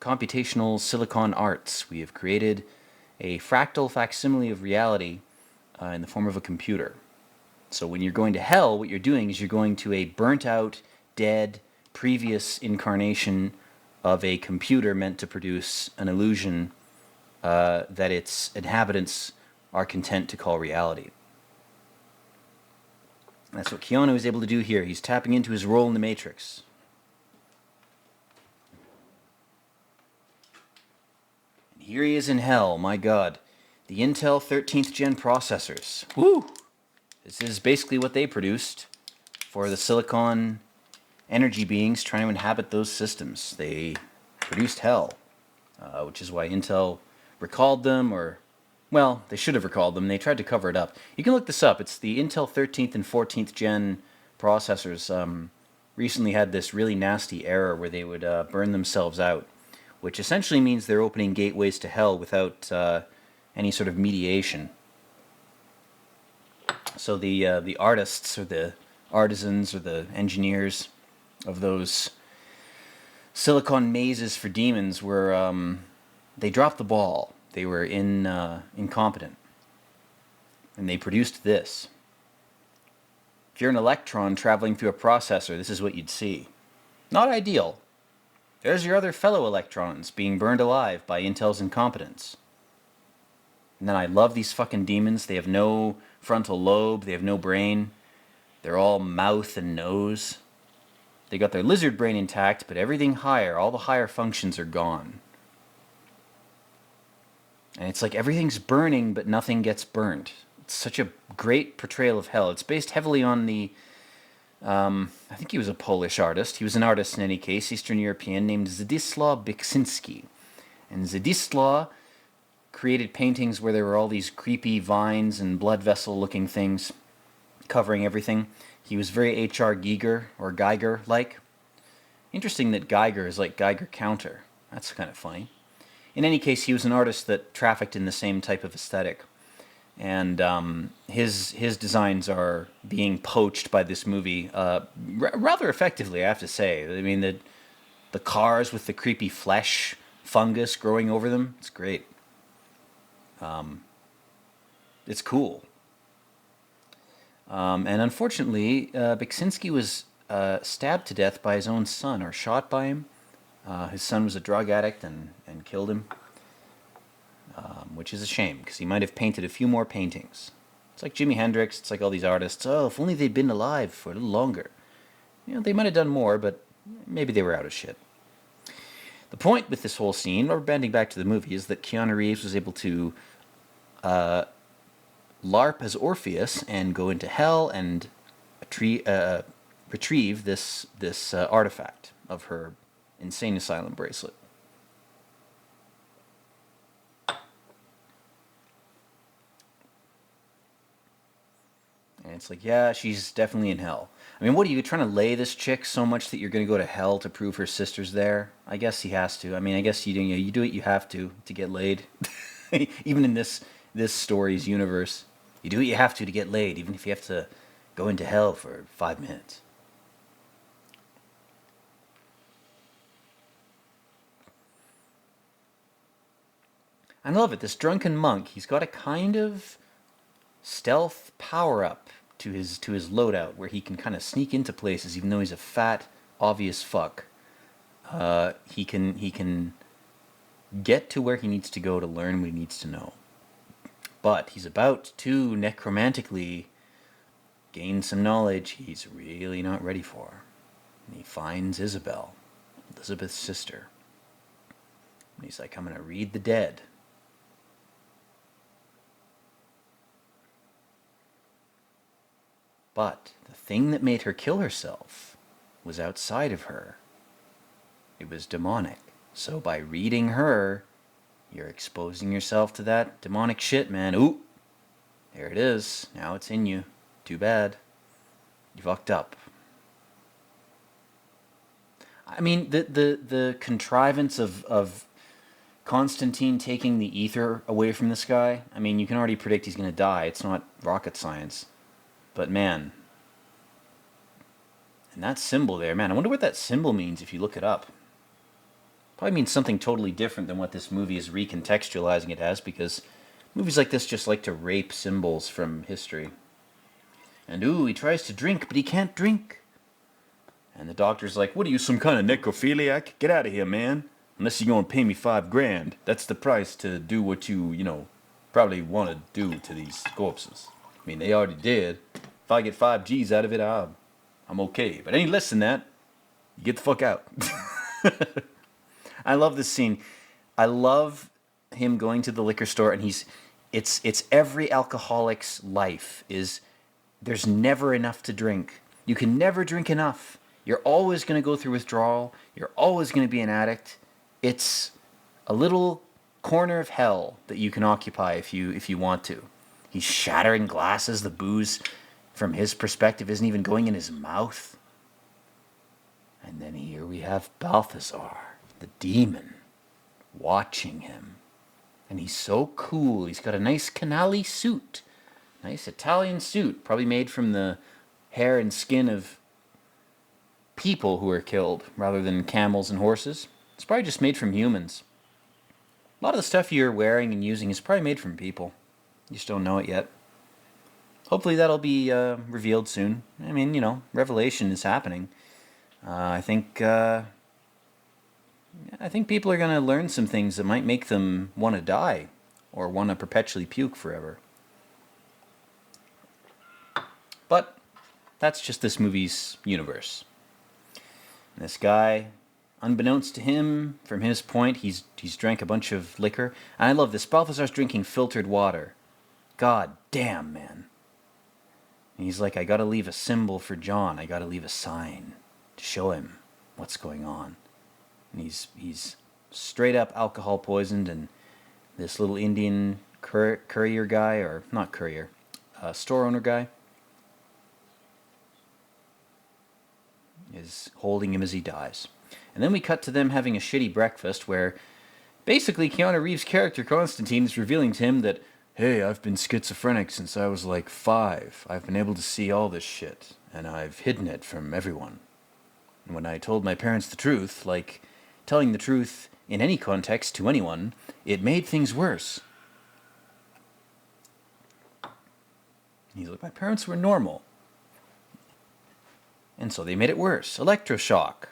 computational silicon arts. We have created a fractal facsimile of reality in the form of a computer. So when you're going to hell, what you're doing is you're going to a burnt-out, dead, previous incarnation of a computer meant to produce an illusion that its inhabitants are content to call reality. That's what Keanu is able to do here. He's tapping into his role in the Matrix. And here he is in hell, my god. The Intel 13th gen processors. Woo! This is basically what they produced for the silicon energy beings trying to inhabit those systems. They produced hell, which is why Intel recalled them, or, well, they should have recalled them. They tried to cover it up. You can look this up. It's the Intel 13th and 14th gen processors recently had this really nasty error where they would burn themselves out, which essentially means they're opening gateways to hell without any sort of mediation. So the artists or the artisans or the engineers of those silicon mazes for demons were they dropped the ball. They were incompetent, and they produced this. If you're an electron traveling through a processor, this is what you'd see. Not ideal. There's your other fellow electrons being burned alive by Intel's incompetence. And then I love these fucking demons. They have no frontal lobe, they have no brain. They're all mouth and nose. They got their lizard brain intact, but everything higher, all the higher functions are gone. And it's like everything's burning, but nothing gets burnt. It's such a great portrayal of hell. It's based heavily on the I think he was a Polish artist. He was an artist in any case, Eastern European, named Zdzisław Beksinski. And Zdzisław created paintings where there were all these creepy vines and blood vessel looking things covering everything. He was very H.R. Giger or Geiger-like. Interesting that Geiger is like Geiger counter. That's kind of funny. In any case, he was an artist that trafficked in the same type of aesthetic. And his designs are being poached by this movie rather effectively, I have to say. I mean, the cars with the creepy flesh fungus growing over them, it's great. It's cool. And unfortunately, Beksinski was stabbed to death by his own son, or shot by him. His son was a drug addict and killed him. Which is a shame, because he might have painted a few more paintings. It's like Jimi Hendrix, it's like all these artists. Oh, if only they'd been alive for a little longer. You know, they might have done more, but maybe they were out of shit. The point with this whole scene, or bending back to the movie, is that Keanu Reeves was able to LARP as Orpheus and go into hell and retrieve this artifact of her insane asylum bracelet. And it's like, yeah, she's definitely in hell. I mean, what are you trying to lay this chick so much that you're going to go to hell to prove her sister's there? I guess he has to. I mean, I guess you do what you have to get laid. Even in this story's universe, you do what you have to get laid, even if you have to go into hell for 5 minutes. I love it. This drunken monk, he's got a kind of stealth power up to his loadout, where he can kind of sneak into places, even though he's a fat, obvious fuck. He can get to where he needs to go to learn what he needs to know. But he's about to necromantically gain some knowledge he's really not ready for. And he finds Isabel, Elizabeth's sister. And he's like, I'm going to read the dead. But the thing that made her kill herself was outside of her. It was demonic. So by reading her, you're exposing yourself to that demonic shit, man. Ooh, there it is. Now it's in you. Too bad. You fucked up. I mean, the contrivance of Constantine taking the ether away from this guy, I mean, you can already predict he's going to die. It's not rocket science. But man, and that symbol there, man, I wonder what that symbol means if you look it up. Probably means something totally different than what this movie is recontextualizing it as, because movies like this just like to rape symbols from history. And ooh, he tries to drink, but he can't drink. And the doctor's like, what are you, some kind of necrophiliac? Get out of here, man. Unless you're going to pay me $5,000. That's the price to do what you probably want to do to these corpses. I mean, they already did. If I get 5 G's out of it, I'm okay. But any less than that, you get the fuck out. I love this scene. I love him going to the liquor store, and it's every alcoholic's life is there's never enough to drink. You can never drink enough. You're always going to go through withdrawal. You're always going to be an addict. It's a little corner of hell that you can occupy if you want to. He's shattering glasses. The booze, from his perspective, isn't even going in his mouth. And then here we have Balthazar, the demon, watching him. And he's so cool. He's got a nice canali suit. Nice Italian suit, probably made from the hair and skin of people who were killed rather than camels and horses. It's probably just made from humans. A lot of the stuff you're wearing and using is probably made from people. You just don't know it yet. Hopefully that'll be revealed soon. I mean, Revelation is happening. I think people are going to learn some things that might make them want to die or want to perpetually puke forever. But that's just this movie's universe. And this guy, unbeknownst to him, from his point, he's drank a bunch of liquor. And I love this. Balthazar's drinking filtered water. God damn, man. And he's like, I gotta leave a symbol for John. I gotta leave a sign to show him what's going on. And he's straight up alcohol poisoned, and this little Indian courier guy, or not courier, store owner guy, is holding him as he dies. And then we cut to them having a shitty breakfast where basically Keanu Reeves' character Constantine is revealing to him that, hey, I've been schizophrenic since I was like 5. I've been able to see all this shit, and I've hidden it from everyone. And when I told my parents the truth, like telling the truth in any context to anyone, it made things worse. And he's like, my parents were normal. And so they made it worse. Electroshock.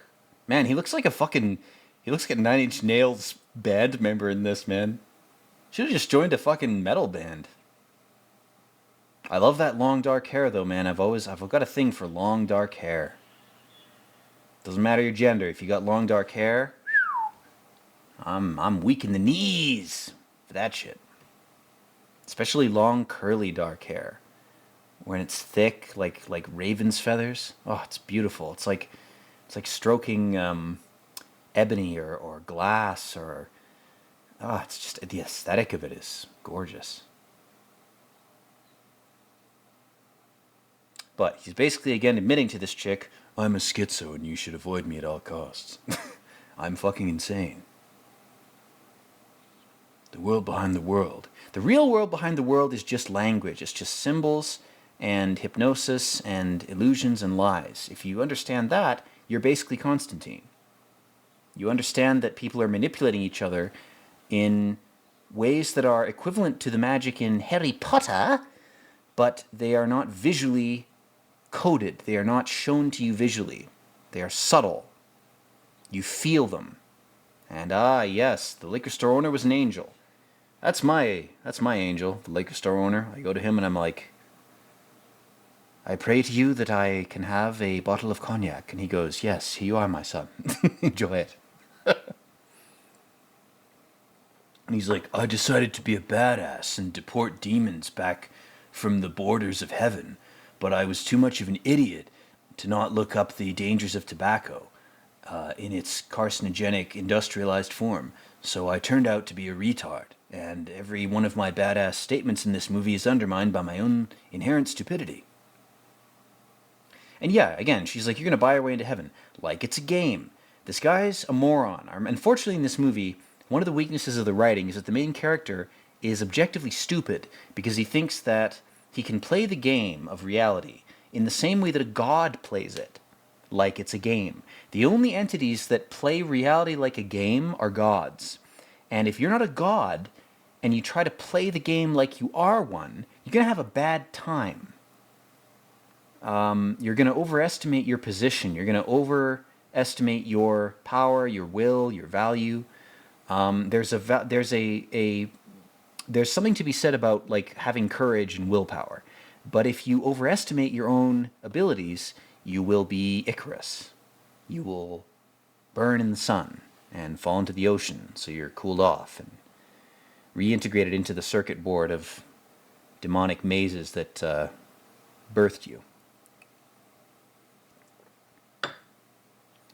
Man, he looks like he looks like a Nine Inch Nails band member in this, man. Should have just joined a fucking metal band. I love that long dark hair though, man. I've got a thing for long dark hair. Doesn't matter your gender. If you got long dark hair, I'm weak in the knees for that shit. Especially long curly dark hair. When it's thick, like raven's feathers. Oh, it's beautiful. It's like stroking ebony or glass or. Oh, it's just the aesthetic of it is gorgeous. But he's basically again admitting to this chick, I'm a schizo and you should avoid me at all costs. I'm fucking insane. The world behind the world. The real world behind the world is just language. It's just symbols and hypnosis and illusions and lies. If you understand that, you're basically Constantine. You understand that people are manipulating each other in ways that are equivalent to the magic in Harry Potter, but they are not visually coded. They are not shown to you visually. They are subtle. You feel them. And yes, the liquor store owner was an angel. That's my angel, the liquor store owner. I go to him and I'm like, I pray to you that I can have a bottle of cognac. And he goes, yes, here you are, my son. Enjoy it. And he's like, I decided to be a badass and deport demons back from the borders of heaven, but I was too much of an idiot to not look up the dangers of tobacco in its carcinogenic industrialized form. So I turned out to be a retard, and every one of my badass statements in this movie is undermined by my own inherent stupidity. And yeah, again, she's like, you're going to buy your way into heaven. Like it's a game. This guy's a moron. Unfortunately, in this movie, one of the weaknesses of the writing is that the main character is objectively stupid because he thinks that he can play the game of reality in the same way that a god plays it, like it's a game. The only entities that play reality like a game are gods. And if you're not a god and you try to play the game like you are one, you're going to have a bad time. You're going to overestimate your position. You're going to overestimate your power, your will, your value. There's something to be said about like having courage and willpower. But if you overestimate your own abilities, you will be Icarus. You will burn in the sun and fall into the ocean, so you're cooled off and reintegrated into the circuit board of demonic mazes that birthed you.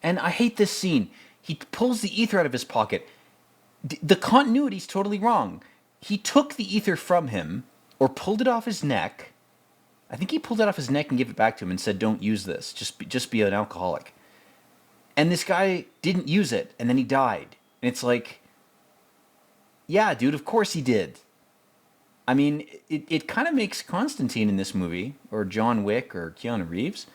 And I hate this scene. He pulls the ether out of his pocket. The continuity's totally wrong. He took the ether from him, or pulled it off his neck. I think he pulled it off his neck and gave it back to him and said, don't use this. Just be an alcoholic. And this guy didn't use it, and then he died. And it's like, yeah, dude, of course he did. I mean, it kind of makes Constantine in this movie, or John Wick, or Keanu Reeves,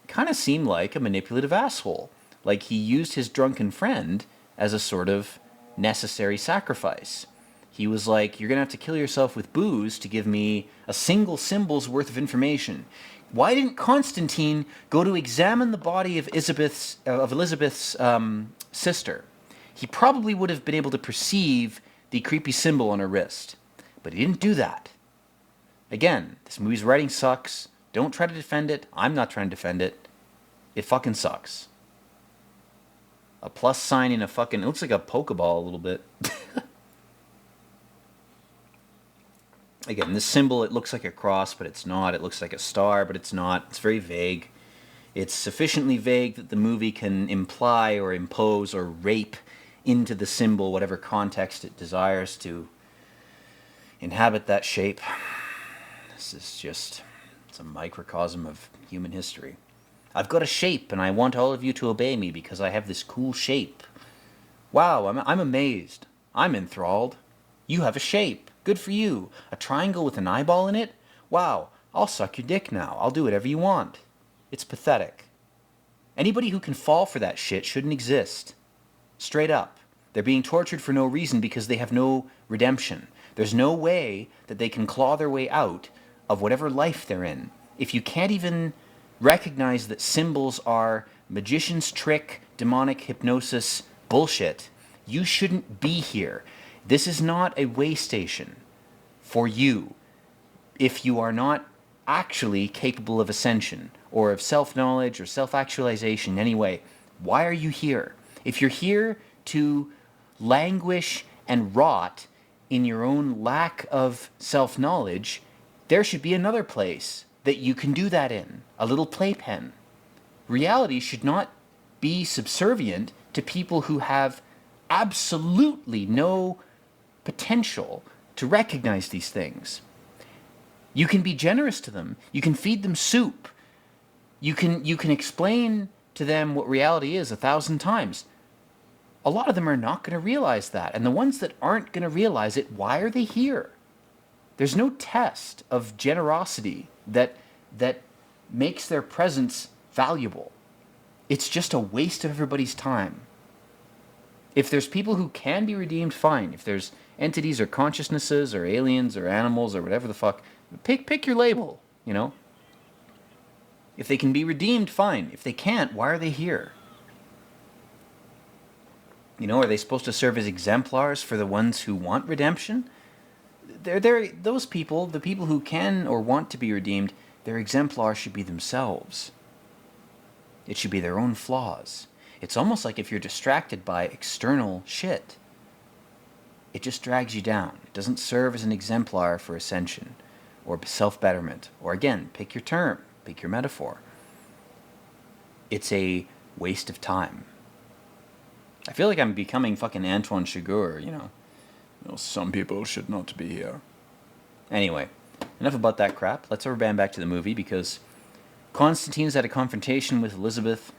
kind of seem like a manipulative asshole. Like he used his drunken friend as a sort of necessary sacrifice. He was like, you're going to have to kill yourself with booze to give me a single symbol's worth of information. Why didn't Constantine go to examine the body of Elizabeth's sister? He probably would have been able to perceive the creepy symbol on her wrist. But he didn't do that. Again, this movie's writing sucks. Don't try to defend it. I'm not trying to defend it. It fucking sucks. A plus sign in a fucking... It looks like a Pokeball a little bit. Again, this symbol, it looks like a cross, but it's not. It looks like a star, but it's not. It's very vague. It's sufficiently vague that the movie can imply or impose or rape into the symbol whatever context it desires to inhabit that shape. This is just... It's a microcosm of human history. I've got a shape, and I want all of you to obey me because I have this cool shape. Wow, I'm amazed. I'm enthralled. You have a shape. Good for you. A triangle with an eyeball in it? Wow, I'll suck your dick now. I'll do whatever you want. It's pathetic. Anybody who can fall for that shit shouldn't exist. Straight up. They're being tortured for no reason because they have no redemption. There's no way that they can claw their way out of whatever life they're in. If you can't even recognize that symbols are magician's trick, demonic hypnosis bullshit, you shouldn't be here. This is not a way station for you if you are not actually capable of ascension or of self-knowledge or self-actualization in any way. Why are you here? If you're here to languish and rot in your own lack of self-knowledge, there should be another place that you can do that in, a little playpen. Reality should not be subservient to people who have absolutely no potential to recognize these things. You can be generous to them. You can feed them soup. You can explain to them what reality is 1,000 times. A lot of them are not going to realize that. And the ones that aren't going to realize it, why are they here? There's no test of generosity that makes their presence valuable. It's just a waste of everybody's time. If there's people who can be redeemed, fine. If there's entities or consciousnesses or aliens or animals or whatever the fuck, pick your label, you know? If they can be redeemed, fine. If they can't, why are they here? You know, are they supposed to serve as exemplars for the ones who want redemption? Those people, the people who can or want to be redeemed, their exemplars should be themselves. It should be their own flaws. It's almost like if you're distracted by external shit, it just drags you down. It doesn't serve as an exemplar for ascension or self-betterment. Or again, pick your term, pick your metaphor. It's a waste of time. I feel like I'm becoming fucking Antoine Chigurh, you know. Some people should not be here. Anyway, enough about that crap. Let's overband back to the movie because Constantine's had a confrontation with Elizabeth,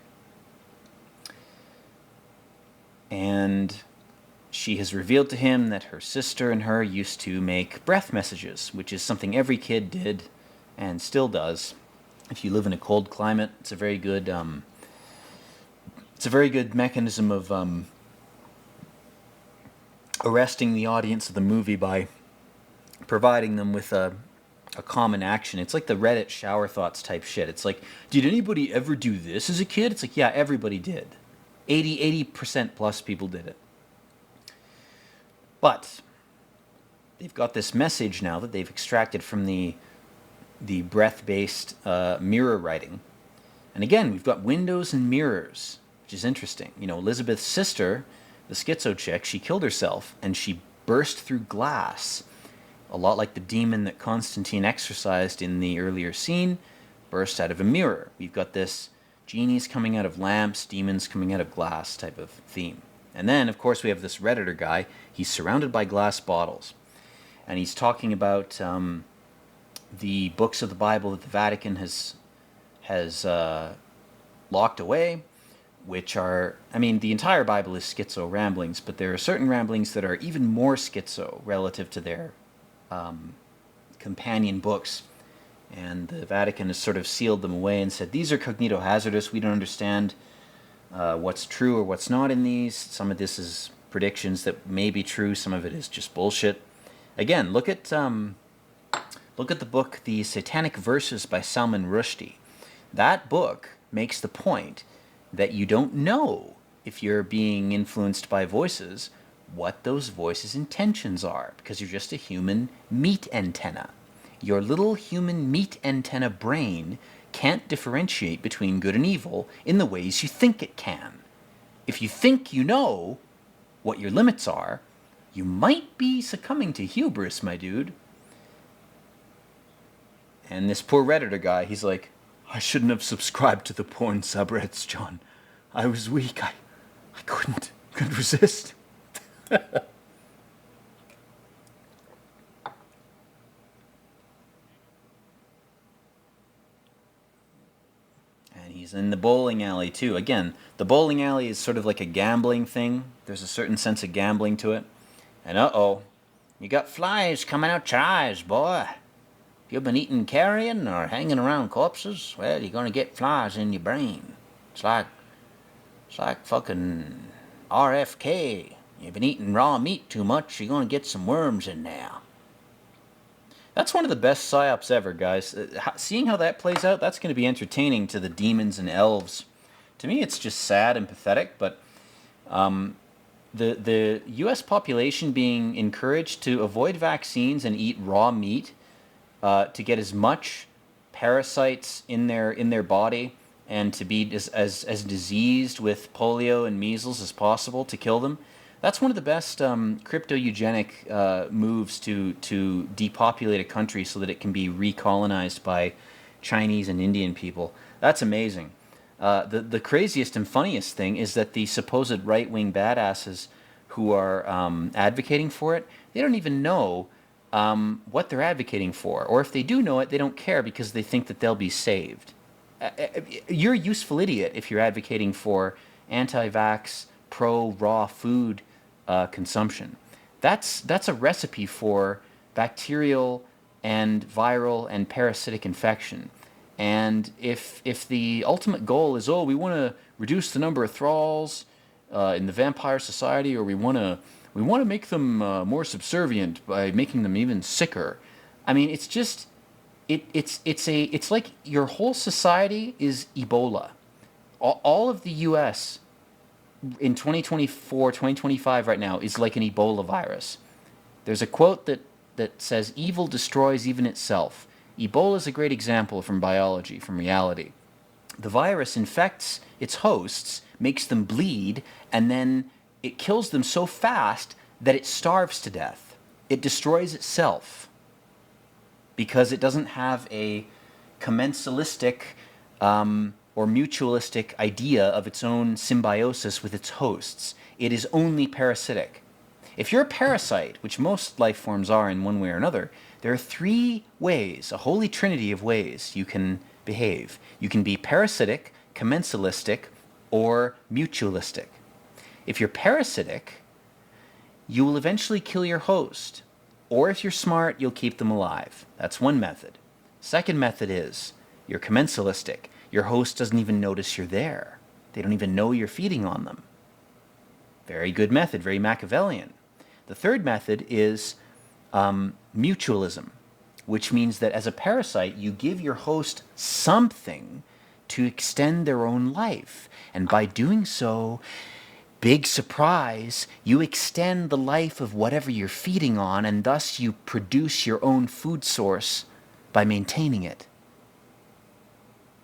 and she has revealed to him that her sister and her used to make breath messages, which is something every kid did and still does. If you live in a cold climate, it's a very good mechanism of arresting the audience of the movie by providing them with a common action. It's like the Reddit shower thoughts type shit. It's like, did anybody ever do this as a kid? It's like, yeah, everybody did. 80% plus people did it. But they've got this message now that they've extracted from the breath-based mirror writing. And again, we've got windows and mirrors, which is interesting. You know, Elizabeth's sister, the schizo chick, she killed herself, and she burst through glass. A lot like the demon that Constantine exorcised in the earlier scene, burst out of a mirror. We've got this genies coming out of lamps, demons coming out of glass type of theme. And then, of course, we have this Redditor guy. He's surrounded by glass bottles. And he's talking about the books of the Bible that the Vatican has locked away, which are, I mean, the entire Bible is schizo ramblings, but there are certain ramblings that are even more schizo relative to their companion books. And the Vatican has sort of sealed them away and said, these are cognito-hazardous. We don't understand what's true or what's not in these. Some of this is predictions that may be true. Some of it is just bullshit. Again, look at Look at the book The Satanic Verses by Salman Rushdie. That book makes the point that you don't know if you're being influenced by voices what those voices' intentions are, because you're just a human meat antenna. Your little human meat antenna brain can't differentiate between good and evil in the ways you think it can. If you think you know what your limits are, you might be succumbing to hubris, my dude. And this poor Redditor guy, he's like, I shouldn't have subscribed to the porn subreddits, John. I was weak. I couldn't resist. And he's in the bowling alley too. Again, the bowling alley is sort of like a gambling thing. There's a certain sense of gambling to it. And uh-oh, you got flies coming out your eyes, boy. You've been eating carrion or hanging around corpses, well, you're gonna get flies in your brain. It's like fucking RFK. You've been eating raw meat too much, you're gonna get some worms in there. That's one of the best psyops ever, guys. Seeing how that plays out, that's going to be entertaining to the demons and elves. To me, it's just sad and pathetic, but the U.S. population being encouraged to avoid vaccines and eat raw meat to get as much parasites in their body and to be as diseased with polio and measles as possible to kill them. That's one of the best crypto-eugenic moves to depopulate a country so that it can be recolonized by Chinese and Indian people. That's amazing. The craziest and funniest thing is that the supposed right-wing badasses who are advocating for it, they don't even know what they're advocating for. Or if they do know it, they don't care because they think that they'll be saved. You're a useful idiot if you're advocating for anti-vax, pro-raw food consumption. That's a recipe for bacterial and viral and parasitic infection. And if the ultimate goal is, we want to reduce the number of thralls in the vampire society, or we want to make them more subservient by making them even sicker. I mean, it's just it's like your whole society is Ebola. All of the U.S. in 2024, 2025 right now is like an Ebola virus. There's a quote that says, evil destroys even itself. Ebola is a great example from biology, from reality. The virus infects its hosts, makes them bleed, and then it kills them so fast that it starves to death. It destroys itself because it doesn't have a commensalistic or mutualistic idea of its own symbiosis with its hosts. It is only parasitic. If you're a parasite, which most life forms are in one way or another, there are three ways, a holy trinity of ways you can behave. You can be parasitic, commensalistic, or mutualistic. If you're parasitic, you will eventually kill your host. Or if you're smart, you'll keep them alive. That's one method. Second method is you're commensalistic. Your host doesn't even notice you're there. They don't even know you're feeding on them. Very good method, very Machiavellian. The third method is mutualism, which means that as a parasite, you give your host something to extend their own life. And by doing so, big surprise, you extend the life of whatever you're feeding on, and thus you produce your own food source by maintaining it.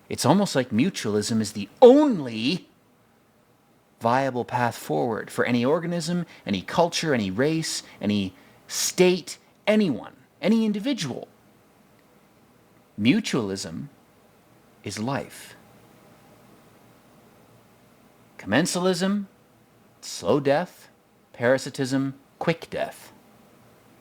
It's almost like mutualism is the only viable path forward for any organism, any culture, any race, any state, anyone, any individual. Mutualism is life. Commensalism, slow death. Parasitism, quick death.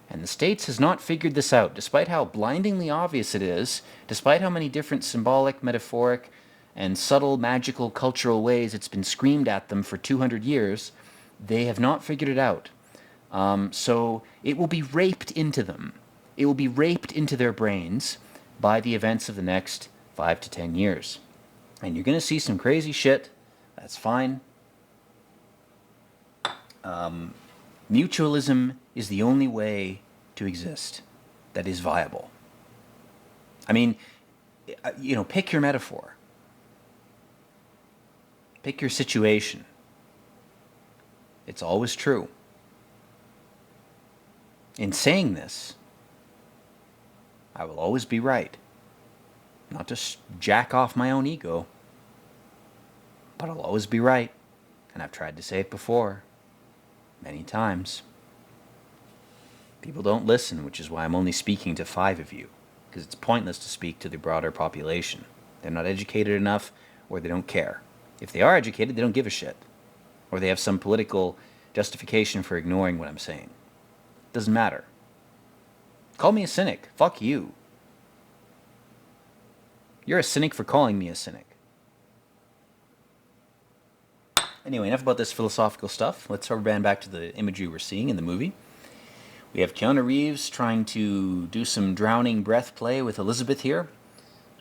And the States has not figured this out, despite how blindingly obvious it is, despite how many different symbolic, metaphoric, and subtle, magical, cultural ways it's been screamed at them for 200 years, they have not figured it out. So it will be raped into them. It will be raped into their brains by the events of the next 5 to 10 years. And you're going to see some crazy shit. That's fine. Mutualism is the only way to exist that is viable. I mean, pick your metaphor. Pick your situation. It's always true. In saying this, I will always be right. Not to jack off my own ego, but I'll always be right. And I've tried to say it before, many times. People don't listen, which is why I'm only speaking to 5 of you, because it's pointless to speak to the broader population. They're not educated enough, or they don't care. If they are educated, they don't give a shit. Or they have some political justification for ignoring what I'm saying. Doesn't matter. Call me a cynic. Fuck you. You're a cynic for calling me a cynic. Anyway, enough about this philosophical stuff. Let's rubber band back to the imagery we're seeing in the movie. We have Keanu Reeves trying to do some drowning breath play with Elizabeth here.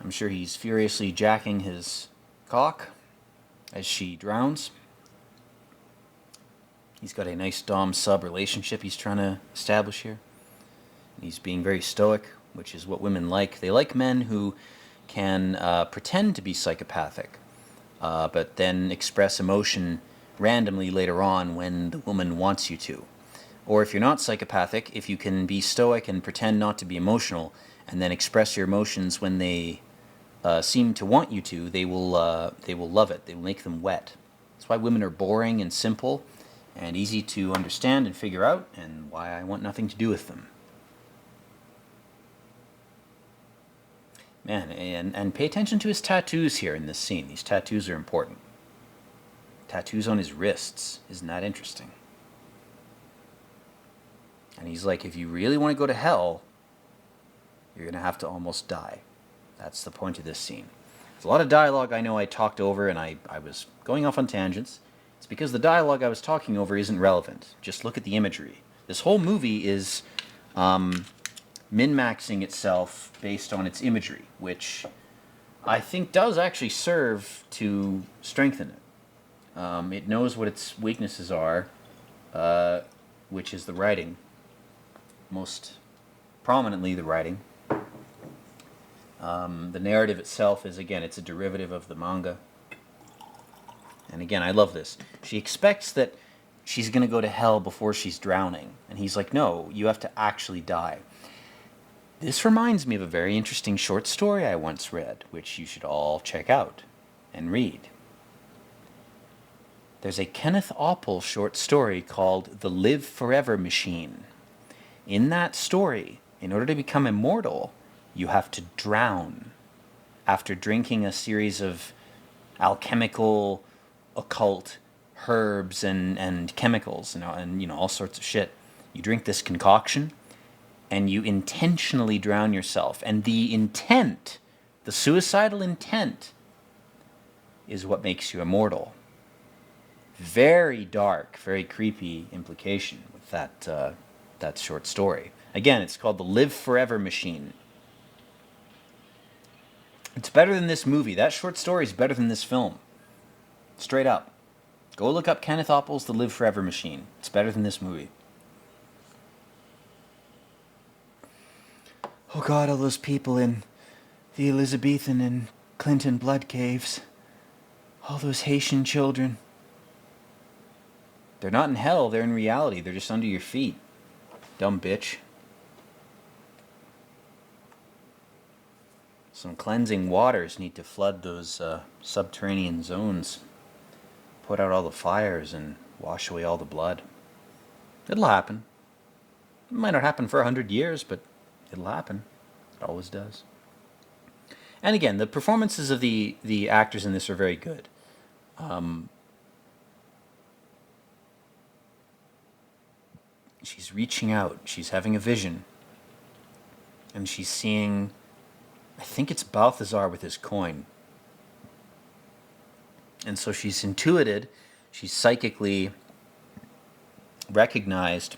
I'm sure he's furiously jacking his cock as she drowns. He's got a nice dom-sub relationship he's trying to establish here. He's being very stoic, which is what women like. They like men who can pretend to be psychopathic, but then express emotion randomly later on when the woman wants you to. Or if you're not psychopathic, if you can be stoic and pretend not to be emotional, and then express your emotions when they seem to want you to, they will love it. They will make them wet. That's why women are boring and simple and easy to understand and figure out, and why I want nothing to do with them. Man, and pay attention to his tattoos here in this scene. These tattoos are important. Tattoos on his wrists. Isn't that interesting? And he's like, if you really want to go to hell, you're going to have to almost die. That's the point of this scene. There's a lot of dialogue I know I talked over, and I was going off on tangents. It's because the dialogue I was talking over isn't relevant. Just look at the imagery. This whole movie is min-maxing itself based on its imagery, which I think does actually serve to strengthen it. It knows what its weaknesses are, which is the writing. Most prominently the writing. The narrative itself is, again, it's a derivative of the manga. And again, I love this. She expects that she's going to go to hell before she's drowning. And he's like, no, you have to actually die. This reminds me of a very interesting short story I once read, which you should all check out and read. There's a Kenneth Oppel short story called The Live Forever Machine. In that story, in order to become immortal, you have to drown after drinking a series of alchemical, occult herbs and chemicals and all sorts of shit. You drink this concoction, and you intentionally drown yourself. And the intent, the suicidal intent, is what makes you immortal. Very dark, very creepy implication with that short story. Again, it's called The Live Forever Machine. It's better than this movie. That short story is better than this film. Straight up. Go look up Kenneth Oppel's The Live Forever Machine. It's better than this movie. Oh God, all those people in the Elizabethan and Clinton blood caves. All those Haitian children. They're not in hell, they're in reality. They're just under your feet. Dumb bitch. Some cleansing waters need to flood those subterranean zones. Put out all the fires and wash away all the blood. It'll happen. It might not happen for 100 years, but it'll happen. It always does. And again, the performances of the actors in this are very good. She's reaching out. She's having a vision. And she's seeing, I think it's Balthazar with his coin. And so she's intuited, she's psychically recognized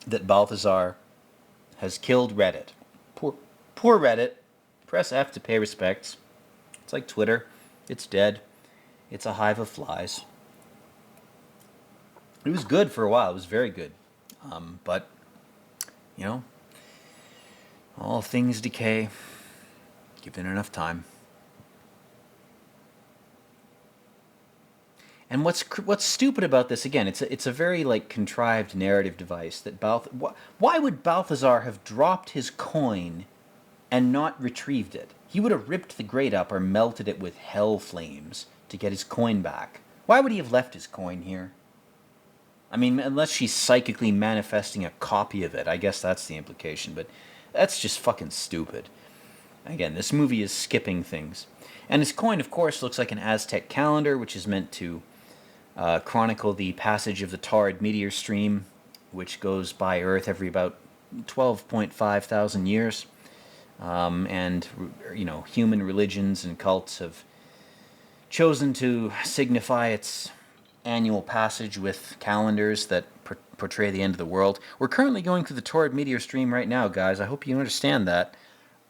that Balthazar has killed Reddit. Poor Reddit. Press F to pay respects. It's like Twitter. It's dead. It's a hive of flies. It was good for a while. It was very good. But, All things decay, given enough time. And what's stupid about this again? It's a very like contrived narrative device that why would Balthazar have dropped his coin and not retrieved it? He would have ripped the grate up or melted it with hell flames to get his coin back. Why would he have left his coin here? I mean, unless she's psychically manifesting a copy of it, I guess that's the implication. But that's just fucking stupid. Again, this movie is skipping things. And his coin, of course, looks like an Aztec calendar, which is meant to chronicle the passage of the Taurid meteor stream, which goes by Earth every about 12.5 thousand years. And, human religions and cults have chosen to signify its annual passage with calendars that portray the end of the world. We're currently going through the Taurid meteor stream right now, guys. I hope you understand that.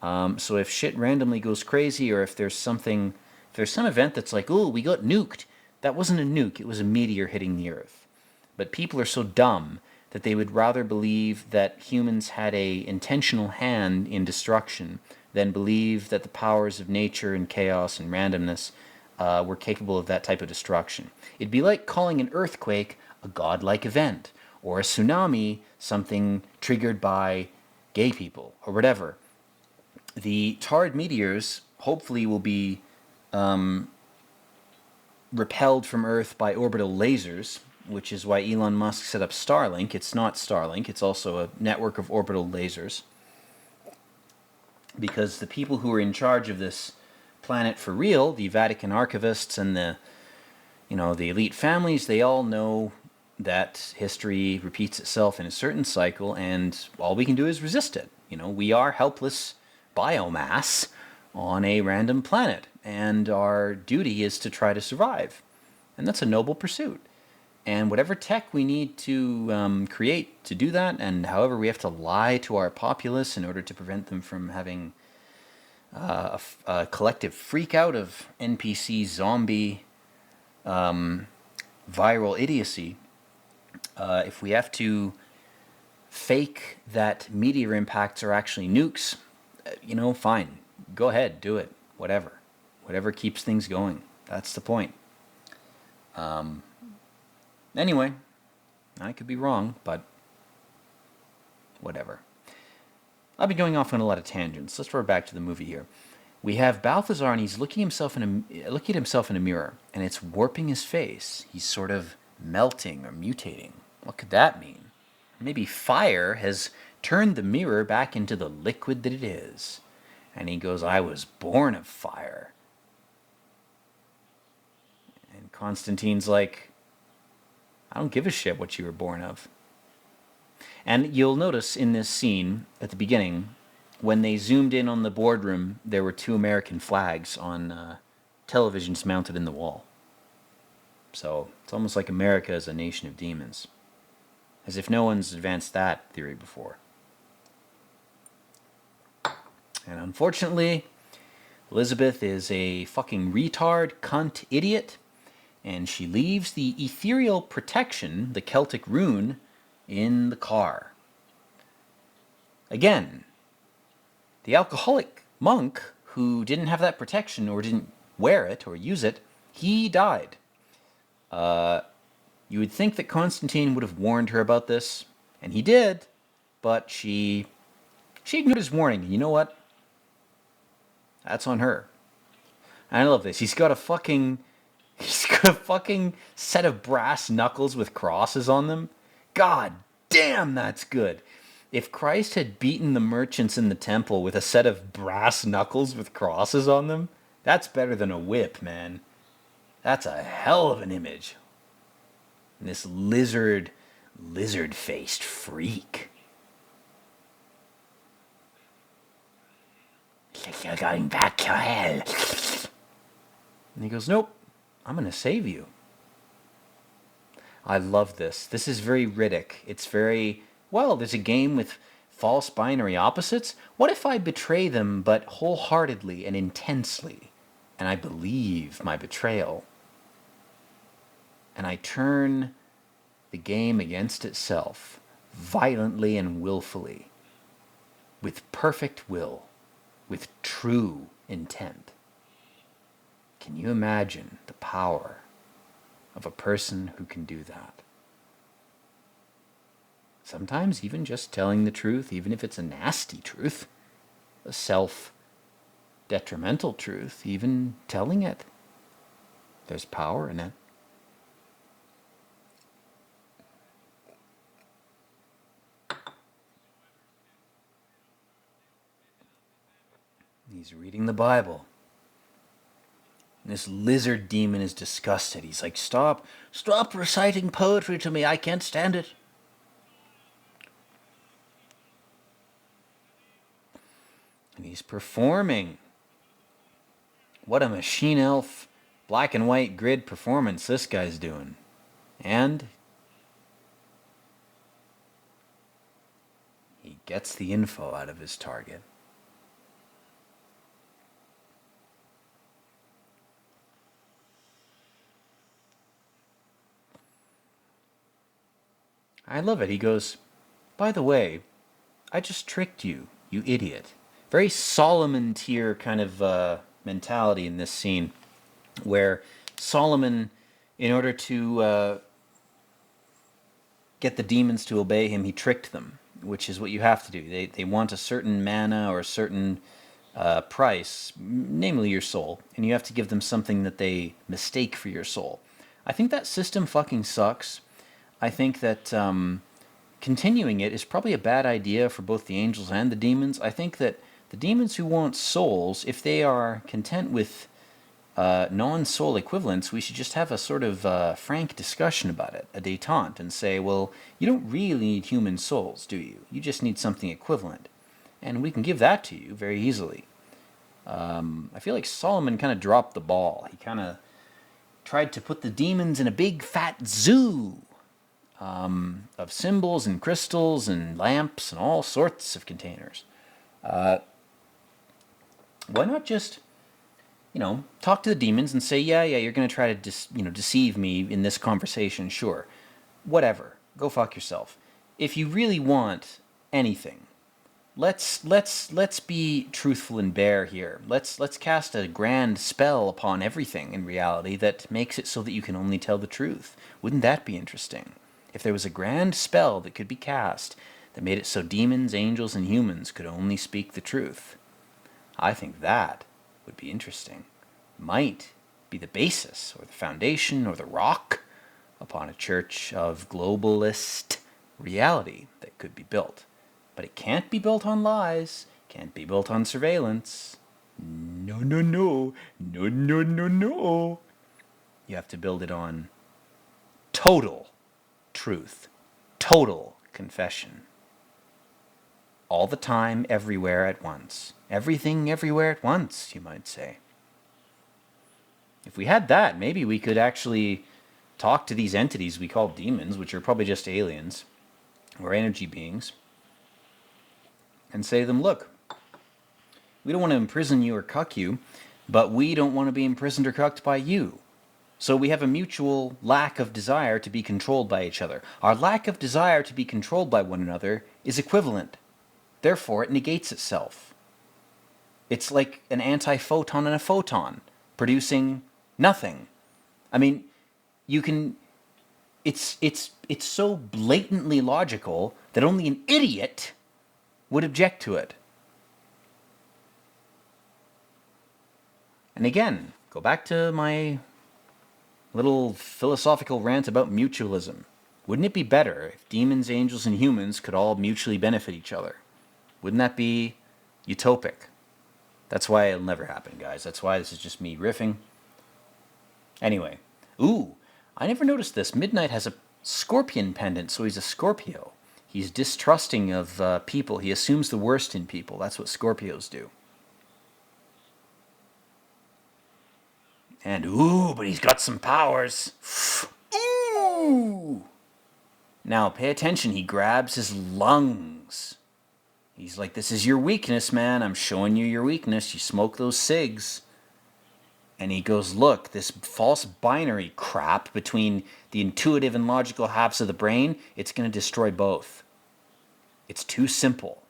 So if shit randomly goes crazy, or if there's some event that's like, oh, we got nuked, that wasn't a nuke, it was a meteor hitting the Earth. But people are so dumb that they would rather believe that humans had a intentional hand in destruction than believe that the powers of nature and chaos and randomness were capable of that type of destruction. It'd be like calling an earthquake a godlike event, or a tsunami something triggered by gay people, or whatever. The Taurid meteors hopefully will be repelled from Earth by orbital lasers, which is why Elon Musk set up Starlink. It's not Starlink, it's also a network of orbital lasers. Because the people who are in charge of this planet for real, the Vatican archivists and the elite families, they all know that history repeats itself in a certain cycle, and all we can do is resist it. We are helpless biomass on a random planet, and our duty is to try to survive. And that's a noble pursuit. And whatever tech we need to create to do that, and however we have to lie to our populace in order to prevent them from having a collective freakout of NPC zombie viral idiocy, if we have to fake that meteor impacts are actually nukes, fine. Go ahead, do it. Whatever. Whatever keeps things going. That's the point. Anyway, I could be wrong, but whatever. I've been going off on a lot of tangents. Let's throw back to the movie here. We have Balthazar, and he's looking at himself in a mirror, and it's warping his face. He's sort of melting or mutating. What could that mean? Maybe fire has turned the mirror back into the liquid that it is. And he goes, I was born of fire. And Constantine's like, I don't give a shit what you were born of. And you'll notice in this scene at the beginning, when they zoomed in on the boardroom, there were 2 American flags on televisions mounted in the wall. So it's almost like America is a nation of demons. As if no one's advanced that theory before. And unfortunately, Elizabeth is a fucking retard, cunt, idiot, and she leaves the ethereal protection, the Celtic rune, in the car. Again, the alcoholic monk who didn't have that protection or didn't wear it or use it, he died. You would think that Constantine would have warned her about this, and he did, but she ignored his warning. And you know what? That's on her. And I love this. He's got a fucking set of brass knuckles with crosses on them. God damn, that's good. If Christ had beaten the merchants in the temple with a set of brass knuckles with crosses on them, that's better than a whip, man. That's a hell of an image. And this lizard-faced freak. You're going back to hell. And he goes, nope, I'm going to save you. I love this. This is very Riddick. It's very, there's a game with false binary opposites. What if I betray them, but wholeheartedly and intensely, and I believe my betrayal, and I turn the game against itself, violently and willfully? with perfect will, with true intent. Can you imagine the power of a person who can do that? Sometimes even just telling the truth, even if it's a nasty truth, a self-detrimental truth, even telling it, there's power in it. He's reading the Bible. And this lizard demon is disgusted. He's like, stop reciting poetry to me. I can't stand it. And he's performing. What a machine elf, black and white grid performance this guy's doing. And he gets the info out of his target. I love it. He goes, by the way, I just tricked you, you idiot. Very Solomon tier kind of mentality in this scene, where Solomon, in order to get the demons to obey him, he tricked them, which is what you have to do. They want a certain mana or a certain price, namely your soul, and you have to give them something that they mistake for your soul. I think that system fucking sucks. I think that continuing it is probably a bad idea for both the angels and the demons. I think that the demons who want souls, if they are content with non-soul equivalents, we should just have a sort of frank discussion about it, a détente, and say, well, you don't really need human souls, do you? You just need something equivalent. And we can give that to you very easily. I feel like Solomon kind of dropped the ball. He kind of tried to put the demons in a big fat zoo of symbols and crystals and lamps and all sorts of containers. Why not just, talk to the demons and say, yeah, you're going to try to deceive me in this conversation, sure. Whatever. Go fuck yourself. If you really want anything, let's be truthful and bare here. Let's cast a grand spell upon everything in reality that makes it so that you can only tell the truth. Wouldn't that be interesting? If there was a grand spell that could be cast that made it so demons, angels, and humans could only speak the truth, I think that would be interesting. Might be the basis or the foundation or the rock upon a church of globalist reality that could be built. But it can't be built on lies, can't be built on surveillance. No. You have to build it on total truth, total confession. All the time, everywhere at once. Everything, everywhere at once, you might say. If we had that, maybe we could actually talk to these entities we call demons, which are probably just aliens or energy beings, and say to them, look, we don't want to imprison you or cuck you, but we don't want to be imprisoned or cucked by you. So we have a mutual lack of desire to be controlled by each other. Our lack of desire to be controlled by one another is equivalent. Therefore, it negates itself. It's like an antiphoton and a photon, producing nothing. I mean, you can... It's so blatantly logical that only an idiot would object to it. And again, go back to my little philosophical rant about mutualism. Wouldn't it be better if demons, angels, and humans could all mutually benefit each other? Wouldn't that be utopic? That's why it'll never happen, guys. That's why this is just me riffing. Anyway. Ooh, I never noticed this. Midnight has a scorpion pendant, so he's a Scorpio. He's distrusting of people. He assumes the worst in people. That's what Scorpios do. And, ooh, but he's got some powers. Ooh! Now, pay attention. He grabs his lungs. He's like, this is your weakness, man. I'm showing you your weakness. You smoke those cigs. And he goes, look, this false binary crap between the intuitive and logical halves of the brain, it's going to destroy both. It's too simple.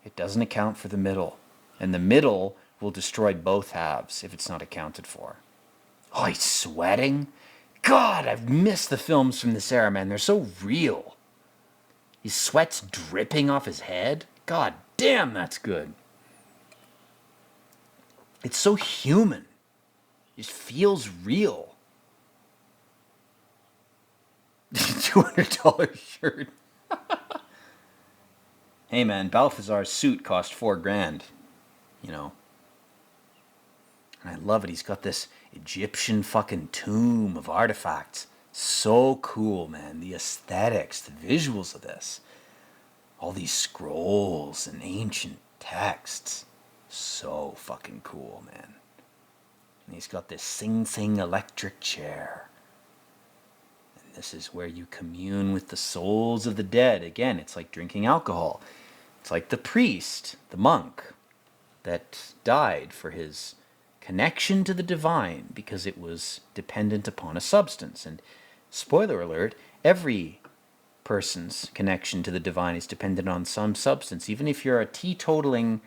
It doesn't account for the middle. And the middle will destroy both halves if it's not accounted for. Oh, he's sweating? God, I've missed the films from this era, man. They're so real. His sweat's dripping off his head. God damn, that's good. It's so human. It just feels real. $200 shirt. Hey man, Balthazar's suit cost $4,000. You know. And I love it. He's got this Egyptian fucking tomb of artifacts. So cool, man. The aesthetics, the visuals of this. All these scrolls and ancient texts. So fucking cool, man. And he's got this Sing Sing electric chair. And this is where you commune with the souls of the dead. Again, it's like drinking alcohol. It's like the priest, the monk, that died for his connection to the divine because it was dependent upon a substance. And spoiler alert, every person's connection to the divine is dependent on some substance. Even if you're a teetotaling,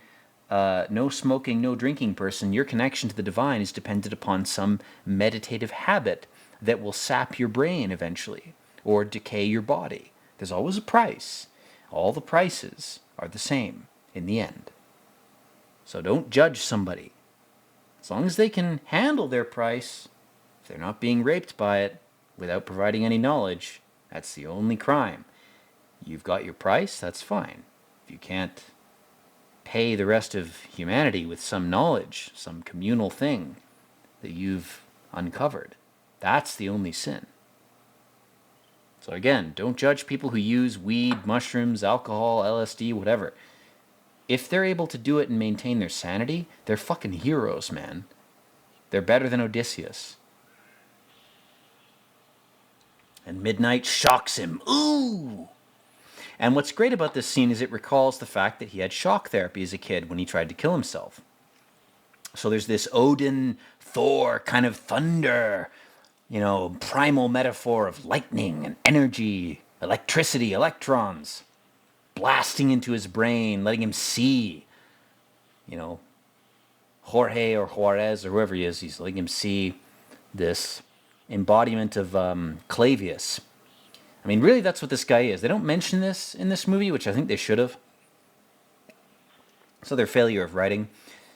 no smoking, no drinking person, your connection to the divine is dependent upon some meditative habit that will sap your brain eventually or decay your body. There's always a price. All the prices are the same in the end. So don't judge somebody. As long as they can handle their price, if they're not being raped by it without providing any knowledge, that's the only crime. You've got your price, that's fine. If you can't pay the rest of humanity with some knowledge, some communal thing that you've uncovered, that's the only sin. So again, don't judge people who use weed, mushrooms, alcohol, LSD, whatever. If they're able to do it and maintain their sanity, they're fucking heroes, man. They're better than Odysseus. And midnight shocks him. Ooh! And what's great about this scene is it recalls the fact that he had shock therapy as a kid when he tried to kill himself. So there's this Odin, Thor kind of thunder, primal metaphor of lightning and energy, electricity, electrons, blasting into his brain, letting him see, Jorge or Juarez or whoever he is, he's letting him see this embodiment of Clavius. I mean, really, that's what this guy is. They don't mention this in this movie, which I think they should have. So their failure of writing.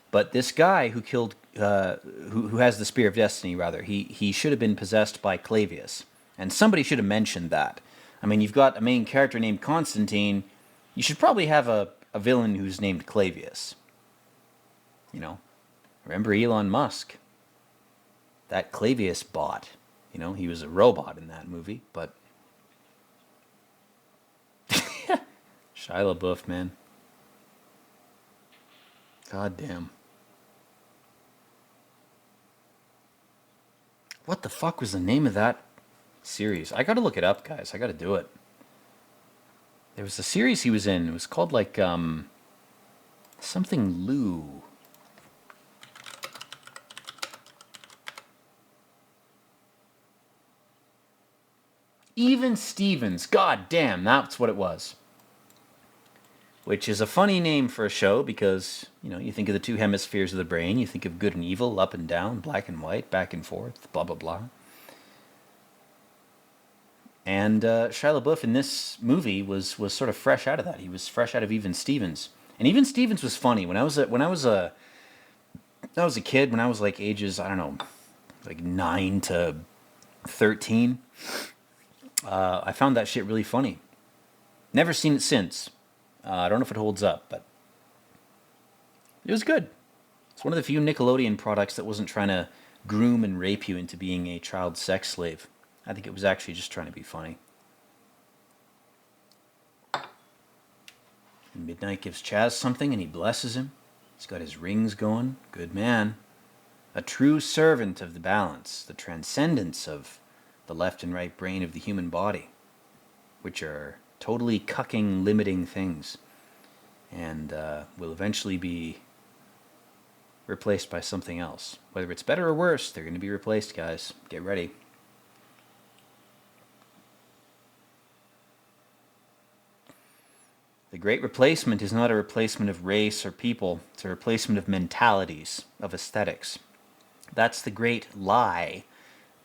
But this guy who killed, who has the Spear of Destiny, rather, he should have been possessed by Clavius. And somebody should have mentioned that. I mean, you've got a main character named Constantine. You should probably have a villain who's named Clavius. Remember Elon Musk? That Clavius bot. He was a robot in that movie, but... Shia LaBeouf, man. God damn. What the fuck was the name of that series? I gotta look it up, guys. I gotta do it. There was a series he was in. It was called like, something Lou. Even Stevens. God damn, that's what it was. Which is a funny name for a show because, you think of the two hemispheres of the brain. You think of good and evil, up and down, black and white, back and forth, blah, blah, blah. And Shia LaBeouf in this movie was sort of fresh out of that. He was fresh out of Even Stevens. And Even Stevens was funny. When I was a kid, when I was like ages, I don't know, like 9 to 13, I found that shit really funny. Never seen it since. I don't know if it holds up, but it was good. It's one of the few Nickelodeon products that wasn't trying to groom and rape you into being a child sex slave. I think it was actually just trying to be funny. And Midnight gives Chaz something and he blesses him. He's got his rings going. Good man. A true servant of the balance, the transcendence of the left and right brain of the human body, which are totally cucking, limiting things, and will eventually be replaced by something else. Whether it's better or worse, they're going to be replaced, guys. Get ready. The The great replacement is not a replacement of race or people. It's a replacement of mentalities, of aesthetics. That's the great lie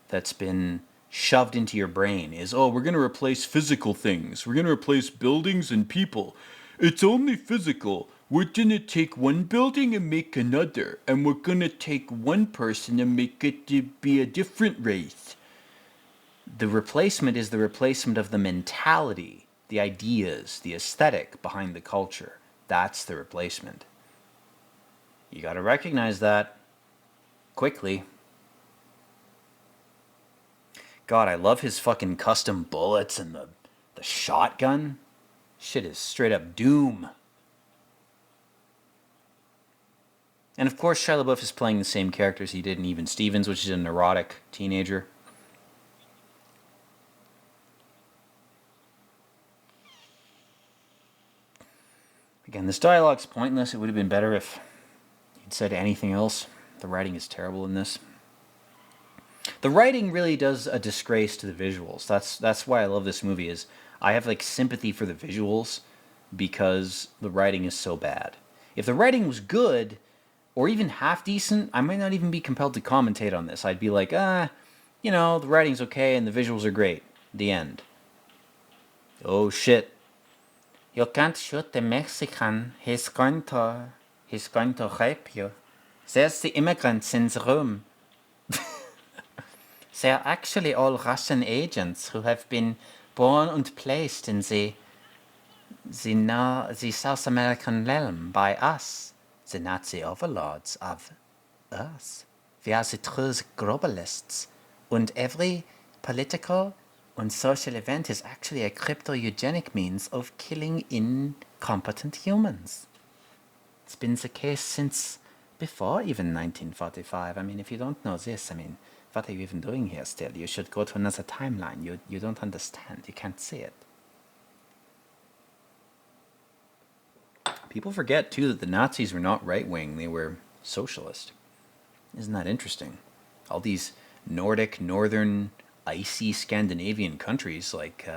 that's been shoved into your brain is, oh, we're going to replace physical things. We're going to replace buildings and people. It's only physical. We're going to take one building and make another. And we're going to take one person and make it to be a different race. The replacement is the replacement of the mentality, the ideas, the aesthetic behind the culture. That's the replacement. You got to recognize that quickly. God, I love his fucking custom bullets and the shotgun. Shit is straight up doom. And of course, Shia LaBeouf is playing the same characters he did in Even Stevens, which is a neurotic teenager. Again, this dialogue's pointless. It would have been better if he'd said anything else. The writing is terrible in this. The writing really does a disgrace to the visuals. That's why I love this movie. Is I have like sympathy for the visuals because the writing is so bad. If the writing was good or even half decent, I might not even be compelled to commentate on this. I'd be like, the writing's okay and the visuals are great. The end. Oh shit. You can't shoot the Mexican. He's going to rape you. There's the immigrants in the room. They're actually all Russian agents who have been born and placed in the South American realm by us, the Nazi overlords of Earth. We are the true globalists, and every political and social event is actually a crypto-eugenic means of killing incompetent humans. It's been the case since before even 1945. I mean, if you don't know this, what are you even doing here still? You should go to another timeline. You don't understand. You can't see it. People forget, too, that the Nazis were not right-wing. They were socialist. Isn't that interesting? All these Nordic, northern, icy Scandinavian countries like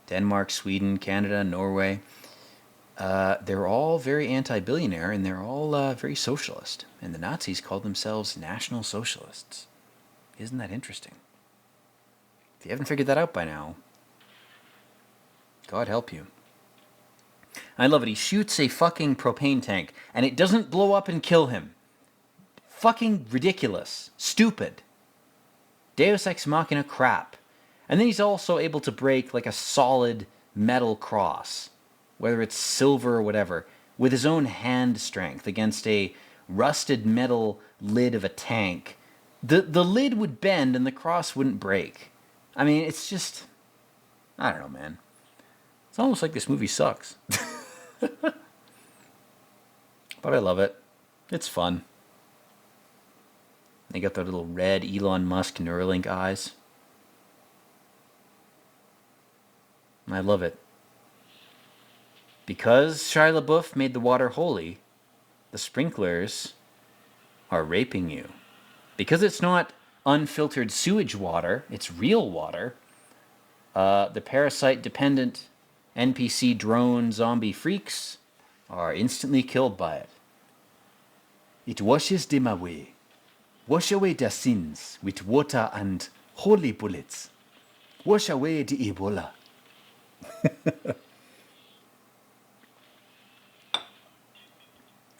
Denmark, Sweden, Canada, Norway, they're all very anti-billionaire and they're all very socialist. And the Nazis called themselves National Socialists. Isn't that interesting? If you haven't figured that out by now, God help you. I love it. He shoots a fucking propane tank, and it doesn't blow up and kill him. Fucking ridiculous. Stupid. Deus Ex Machina crap. And then he's also able to break like a solid metal cross, whether it's silver or whatever, with his own hand strength against a rusted metal lid of a tank. The lid would bend and the cross wouldn't break. I mean, it's just... I don't know, man. It's almost like this movie sucks. But I love it. It's fun. They got their little red Elon Musk Neuralink eyes. I love it. Because Shia LaBeouf made the water holy, the sprinklers are raping you. Because it's not unfiltered sewage water, it's real water, the parasite-dependent NPC drone zombie freaks are instantly killed by it. It washes them away. Wash away their sins with water and holy bullets. Wash away the Ebola.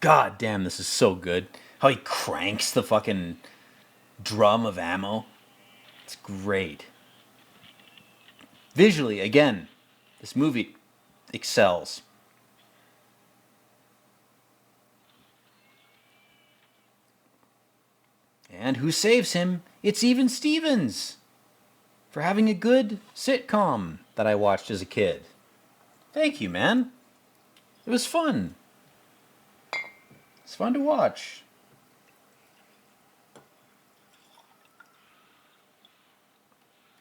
God damn, this is so good. How he cranks the fucking drum of ammo. It's great. Visually, again, this movie excels. And who saves him? It's Even Stevens for having a good sitcom that I watched as a kid. Thank you, man. It was fun. It's fun to watch.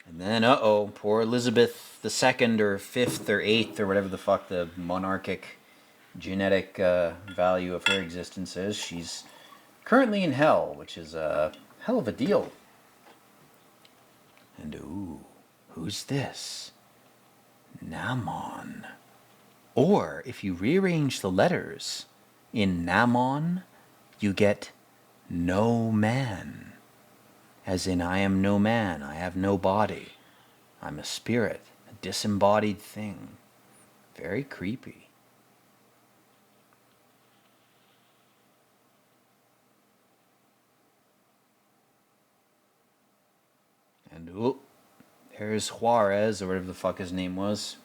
And then, poor Elizabeth II or 5th or 8th or whatever the fuck the monarchic genetic value of her existence is. She's currently in hell, which is a hell of a deal. And who's this? Namon. Or if you rearrange the letters in Namon, you get no man. As in, I am no man, I have no body. I'm a spirit, a disembodied thing. Very creepy. And there's Juarez, or whatever the fuck his name was.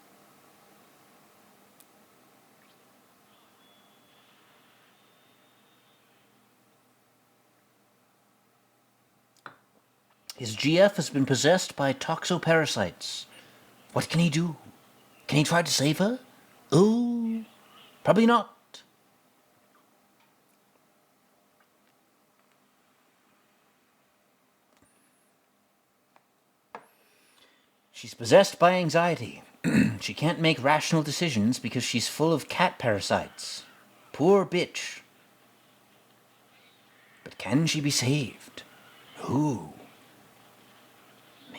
His GF has been possessed by toxoparasites. What can he do? Can he try to save her? Oh, probably not. She's possessed by anxiety. She can't make rational decisions because she's full of cat parasites. Poor bitch. But can she be saved? Ooh.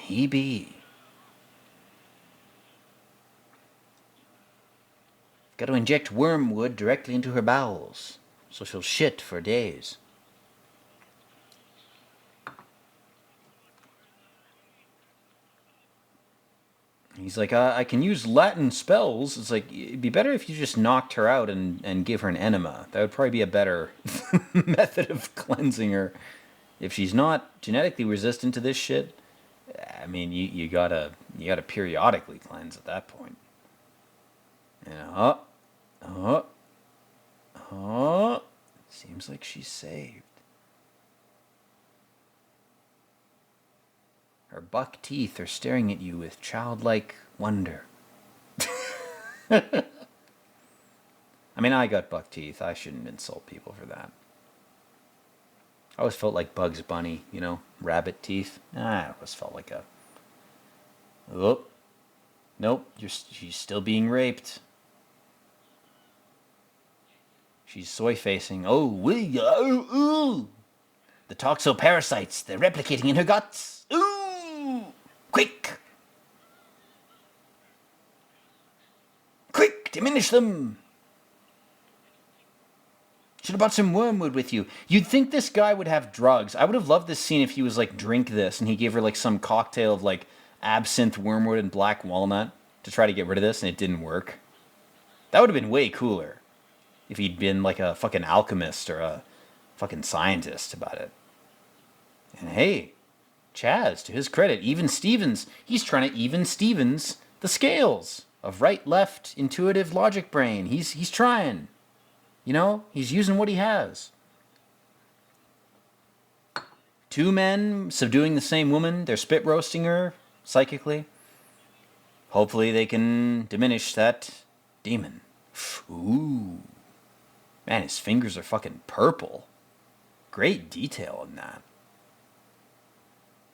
Maybe. Got to inject wormwood directly into her bowels, so she'll shit for days. He's like, I can use Latin spells. It's like, it'd be better if you just knocked her out and give her an enema. That would probably be a better method of cleansing her. If she's not genetically resistant to this shit, I mean, you gotta periodically cleanse at that point. And seems like she's saved. Her buck teeth are staring at you with childlike wonder. I mean, I got buck teeth. I shouldn't insult people for that. I always felt like Bugs Bunny, you know, rabbit teeth. I always felt like a... Oh, nope, she's still being raped. She's soy-facing. Ooh. The toxoparasites, they're replicating in her guts. Ooh! Quick! Quick, diminish them! Should have brought some wormwood with you. You'd think this guy would have drugs. I would have loved this scene if he was like, drink this, and he gave her like some cocktail of like absinthe, wormwood, and black walnut to try to get rid of this, and it didn't work. That would have been way cooler if he'd been like a fucking alchemist or a fucking scientist about it. And hey, Chaz, to his credit, even Stevens, he's trying to even Stevens the scales of right-left intuitive logic brain. He's trying. You know, he's using what he has. Two men subduing the same woman, they're spit roasting her psychically. Hopefully they can diminish that demon. Ooh. Man, his fingers are fucking purple. Great detail in that.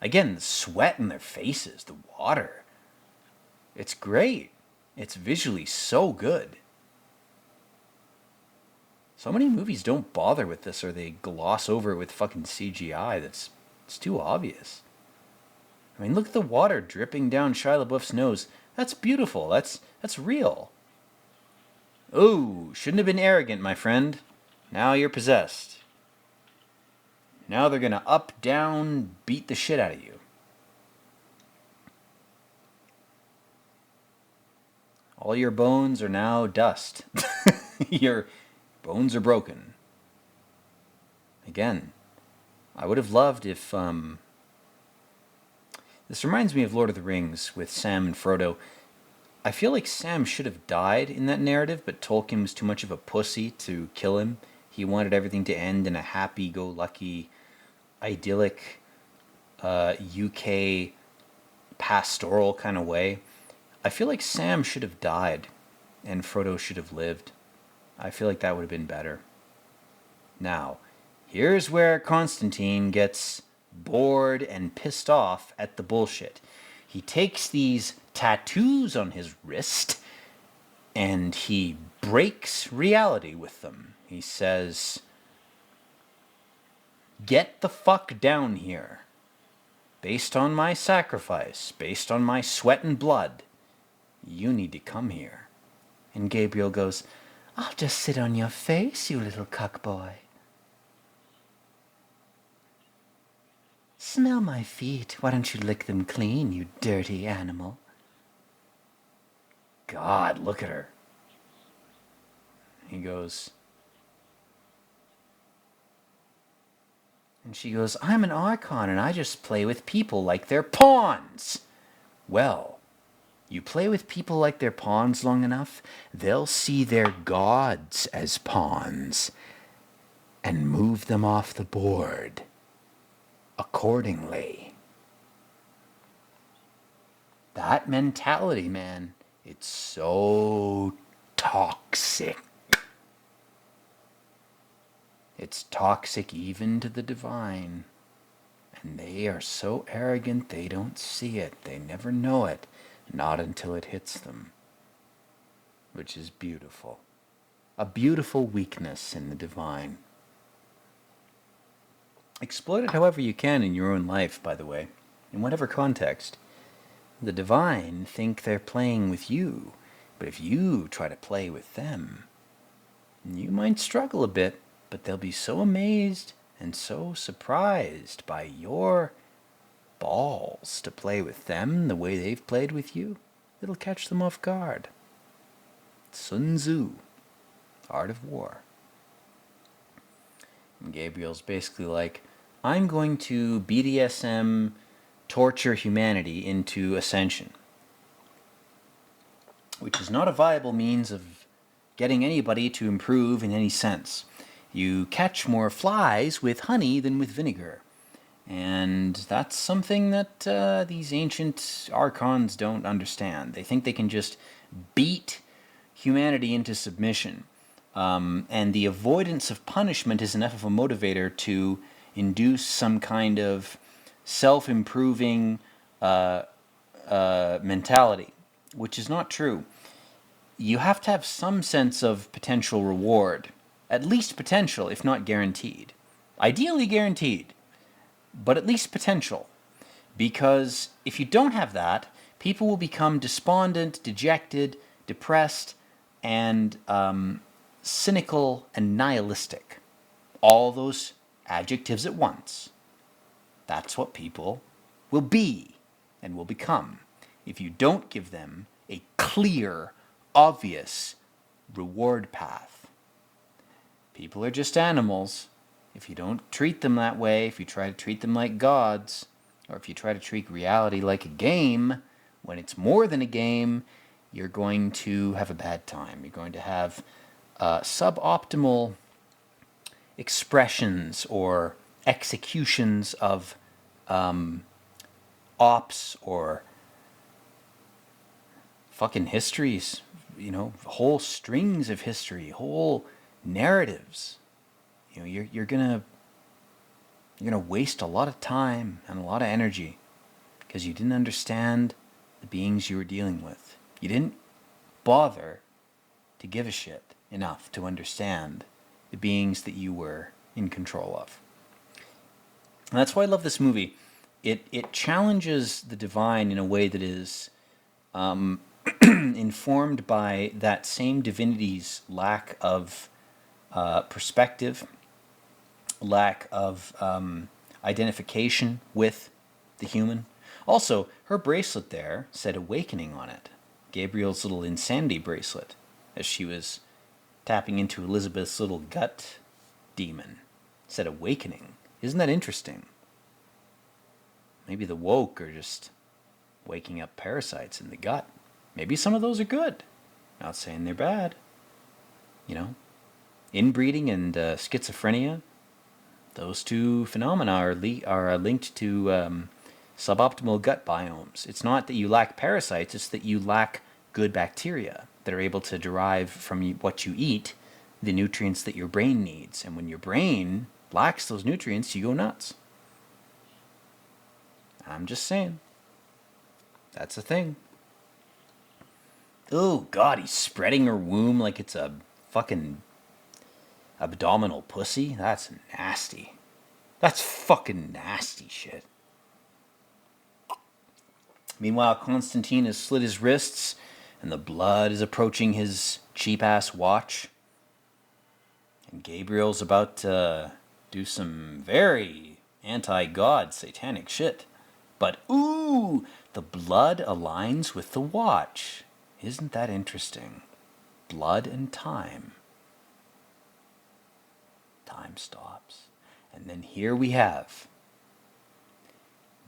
Again, the sweat in their faces, the water. It's great. It's visually so good. So many movies don't bother with this, or they gloss over it with fucking CGI. It's too obvious. I mean, look at the water dripping down Shia LaBeouf's nose. That's beautiful. That's real. Oh, shouldn't have been arrogant, my friend. Now you're possessed. Now they're gonna up, down, beat the shit out of you. All your bones are now dust. Your bones are broken. Again, I would have loved if... This reminds me of Lord of the Rings with Sam and Frodo. I feel like Sam should have died in that narrative, but Tolkien was too much of a pussy to kill him. He wanted everything to end in a happy-go-lucky, idyllic, UK pastoral kind of way. I feel like Sam should have died, and Frodo should have lived. I feel like that would have been better. Now, here's where Constantine gets bored and pissed off at the bullshit. He takes these tattoos on his wrist and he breaks reality with them. He says, "Get the fuck down here. Based on my sacrifice, based on my sweat and blood, you need to come here." And Gabriel goes, "I'll just sit on your face, you little cuckboy. Smell my feet. Why don't you lick them clean, you dirty animal?" God, look at her. He goes, and she goes, "I'm an archon and I just play with people like they're pawns." Well, you play with people like they're pawns long enough, they'll see their gods as pawns and move them off the board accordingly. That mentality, man, it's so toxic. It's toxic even to the divine. And they are so arrogant they don't see it. They never know it. Not until it hits them. Which is beautiful. A beautiful weakness in the divine. Exploit it however you can in your own life, by the way. In whatever context. The divine think they're playing with you. But if you try to play with them, you might struggle a bit. But they'll be so amazed and so surprised by your balls to play with them the way they've played with you, it'll catch them off guard. Sun Tzu, Art of War. And Gabriel's basically like, I'm going to BDSM torture humanity into ascension, which is not a viable means of getting anybody to improve in any sense. You catch more flies with honey than with vinegar. And that's something that these ancient archons don't understand. They think they can just beat humanity into submission. And the avoidance of punishment is enough of a motivator to induce some kind of self-improving mentality, which is not true. You have to have some sense of potential reward. At least potential, if not guaranteed. Ideally guaranteed, but at least potential. Because if you don't have that, people will become despondent, dejected, depressed, and cynical and nihilistic. All those adjectives at once. That's what people will be and will become if you don't give them a clear, obvious reward path. People are just animals. If you don't treat them that way, if you try to treat them like gods, or if you try to treat reality like a game, when it's more than a game, you're going to have a bad time. You're going to have suboptimal expressions or executions of ops or fucking histories, whole strings of history, whole narratives. You're gonna waste a lot of time and a lot of energy because you didn't understand the beings you were dealing with. You didn't bother to give a shit enough to understand the beings that you were in control of. And that's why I love this movie. It challenges the divine in a way that is informed by that same divinity's lack of perspective, lack of identification with the human. Also, her bracelet there said awakening on it. Gabriel's little insanity bracelet, as she was tapping into Elizabeth's little gut demon, said awakening. Isn't that interesting? Maybe the woke are just waking up parasites in the gut. Maybe some of those are good. Not saying they're bad. Inbreeding and schizophrenia, those two phenomena are linked to suboptimal gut biomes. It's not that you lack parasites, it's that you lack good bacteria that are able to derive from what you eat the nutrients that your brain needs. And when your brain lacks those nutrients, you go nuts. I'm just saying. That's a thing. Oh, God, he's spreading her womb like it's a fucking abdominal pussy? That's nasty. That's fucking nasty shit. Meanwhile, Constantine has slit his wrists and the blood is approaching his cheap-ass watch. And Gabriel's about to do some very anti-God satanic shit. But ooh, the blood aligns with the watch. Isn't that interesting? Blood and time. Time stops. And then here we have,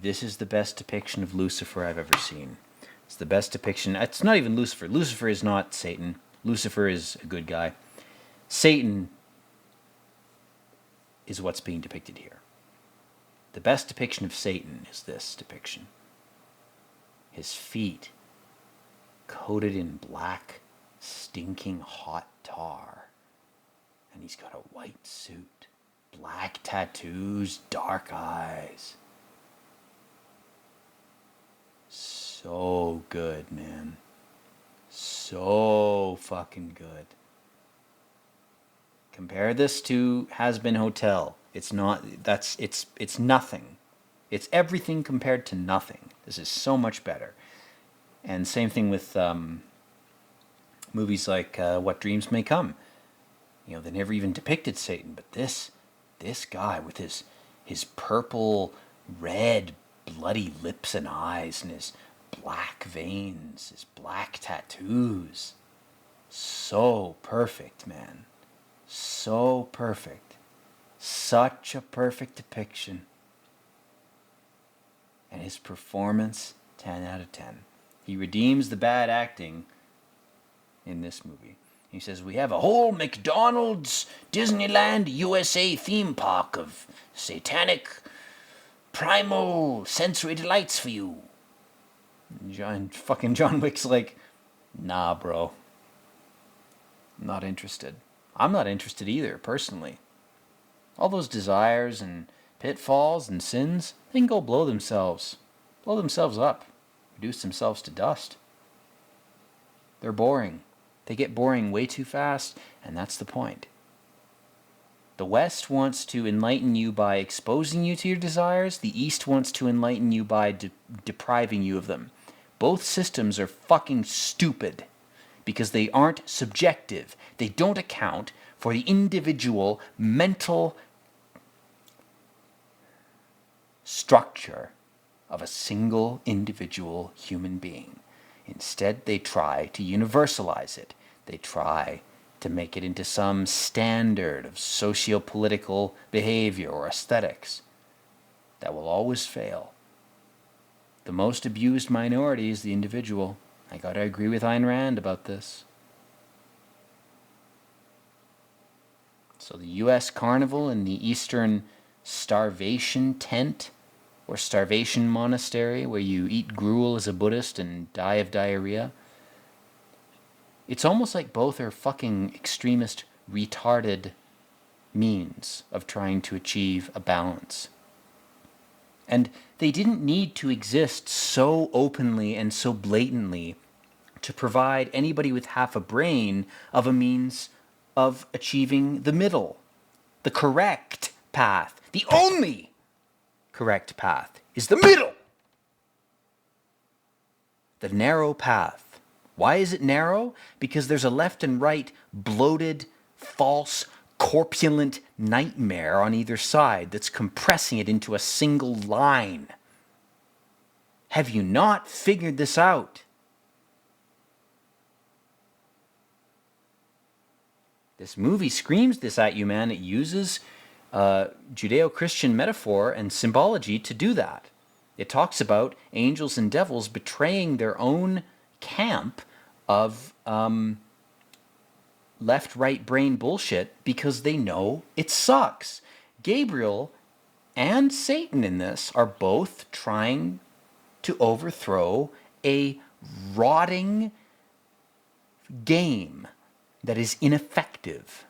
this is the best depiction of Lucifer I've ever seen. It's the best depiction. It's not even Lucifer. Lucifer is not Satan. Lucifer is a good guy. Satan is what's being depicted here. The best depiction of Satan is this depiction. His feet coated in black, stinking hot tar. And he's got a white suit, black tattoos, dark eyes. So good, man. So fucking good. Compare this to Has Been Hotel. It's nothing. It's everything compared to nothing. This is so much better. And same thing with movies like What Dreams May Come. You know, they never even depicted Satan, but this guy with his purple, red, bloody lips and eyes and his black veins, his black tattoos. So perfect, man. So perfect. Such a perfect depiction. And his performance, 10 out of 10. He redeems the bad acting in this movie. He says, we have a whole McDonald's, Disneyland, USA theme park of satanic, primal sensory delights for you. John Wick's like, nah, bro. I'm not interested. I'm not interested either, personally. All those desires and pitfalls and sins, they can go blow themselves up, reduce themselves to dust. They're boring. They get boring way too fast, and that's the point. The West wants to enlighten you by exposing you to your desires. The East wants to enlighten you by depriving you of them. Both systems are fucking stupid because they aren't subjective. They don't account for the individual mental structure of a single individual human being. Instead, they try to universalize it. They try to make it into some standard of socio-political behavior or aesthetics that will always fail. The most abused minority is the individual. I gotta agree with Ayn Rand about this. So the U.S. carnival and the Eastern starvation tent or starvation monastery where you eat gruel as a Buddhist and die of diarrhea, it's almost like both are fucking extremist, retarded means of trying to achieve a balance. And they didn't need to exist so openly and so blatantly to provide anybody with half a brain of a means of achieving the middle, the correct path. The only correct path is the middle. The narrow path. Why is it narrow? Because there's a left and right bloated, false, corpulent nightmare on either side that's compressing it into a single line. Have you not figured this out? This movie screams this at you, man. It uses Judeo-Christian metaphor and symbology to do that. It talks about angels and devils betraying their own camp of left-right brain bullshit because they know it sucks. Gabriel and Satan in this are both trying to overthrow a rotting game that is ineffective.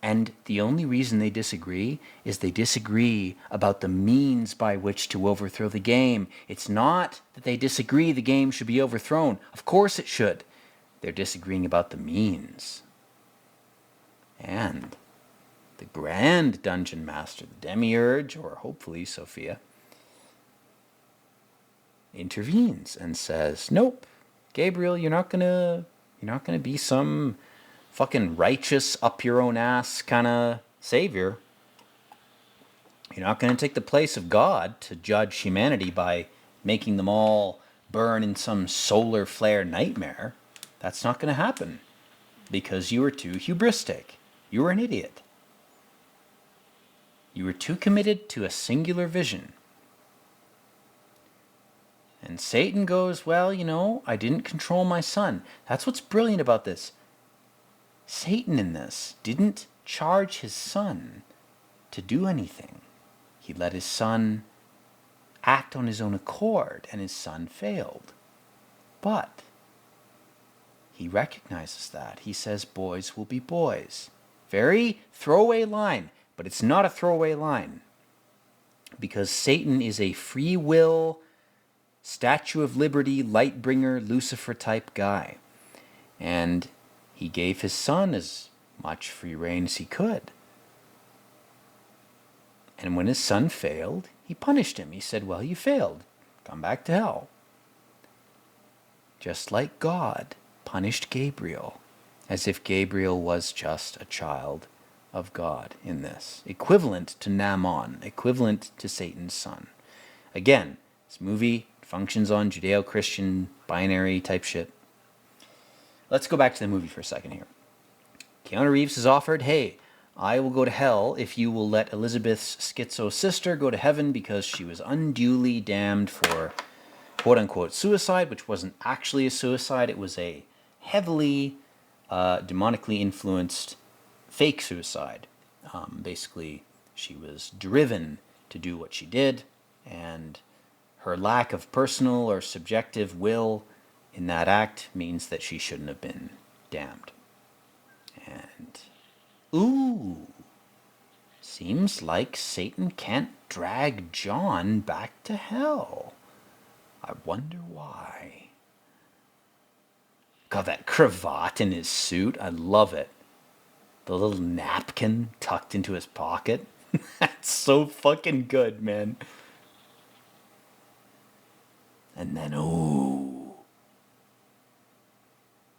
And the only reason they disagree is they disagree about the means by which to overthrow the game. It's not that they disagree the game should be overthrown. Of course it should. They're disagreeing about the means. And the grand dungeon master, the demiurge, or hopefully Sophia, intervenes and says, nope, Gabriel, you're not gonna be some fucking righteous, up your own ass kind of savior. You're not going to take the place of God to judge humanity by making them all burn in some solar flare nightmare. That's not going to happen because you were too hubristic. You were an idiot. You were too committed to a singular vision. And Satan goes, well, I didn't control my son. That's what's brilliant about this. Satan in this didn't charge his son to do anything. He let his son act on his own accord, and his son failed. But he recognizes that. He says, boys will be boys. Very throwaway line, but it's not a throwaway line. Because Satan is a free will, Statue of Liberty, light-bringer, Lucifer type guy. And he gave his son as much free rein as he could. And when his son failed, he punished him. He said, well, you failed. Come back to hell. Just like God punished Gabriel, as if Gabriel was just a child of God in this. Equivalent to Naaman, equivalent to Satan's son. Again, this movie functions on Judeo-Christian binary type shit. Let's go back to the movie for a second here. Keanu Reeves is offered, hey, I will go to hell if you will let Elizabeth's schizo sister go to heaven because she was unduly damned for quote-unquote suicide, which wasn't actually a suicide. It was a heavily demonically influenced fake suicide. Basically, she was driven to do what she did, and her lack of personal or subjective will in that act means that she shouldn't have been damned. And ooh, seems like Satan can't drag John back to hell. I wonder why. Got that cravat in his suit. I love it. The little napkin tucked into his pocket. That's so fucking good, man. And then, ooh,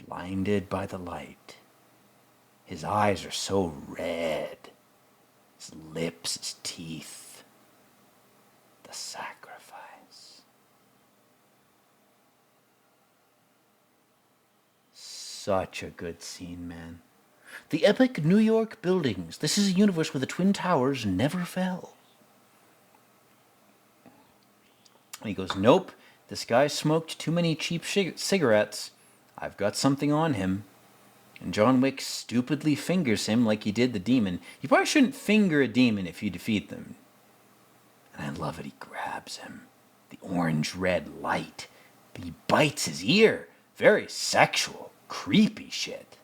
blinded by the light. His eyes are so red. His lips, his teeth. The sacrifice. Such a good scene, man. The epic New York buildings. This is a universe where the Twin Towers never fell. And he goes, nope, this guy smoked too many cheap cigarettes. I've got something on him. And John Wick stupidly fingers him like he did the demon. You probably shouldn't finger a demon if you defeat them. And I love it. He grabs him. The orange-red light. But he bites his ear. Very sexual, creepy shit.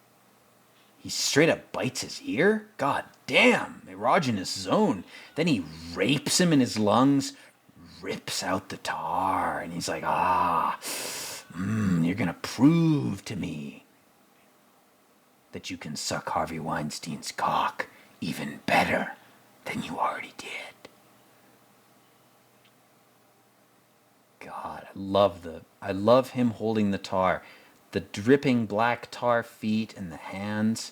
He straight up bites his ear? God damn, erogenous zone. Then he rapes him in his lungs, rips out the tar, and he's like, you're gonna prove to me that you can suck Harvey Weinstein's cock even better than you already did. God, I love him holding the tar. The dripping black tar feet and the hands.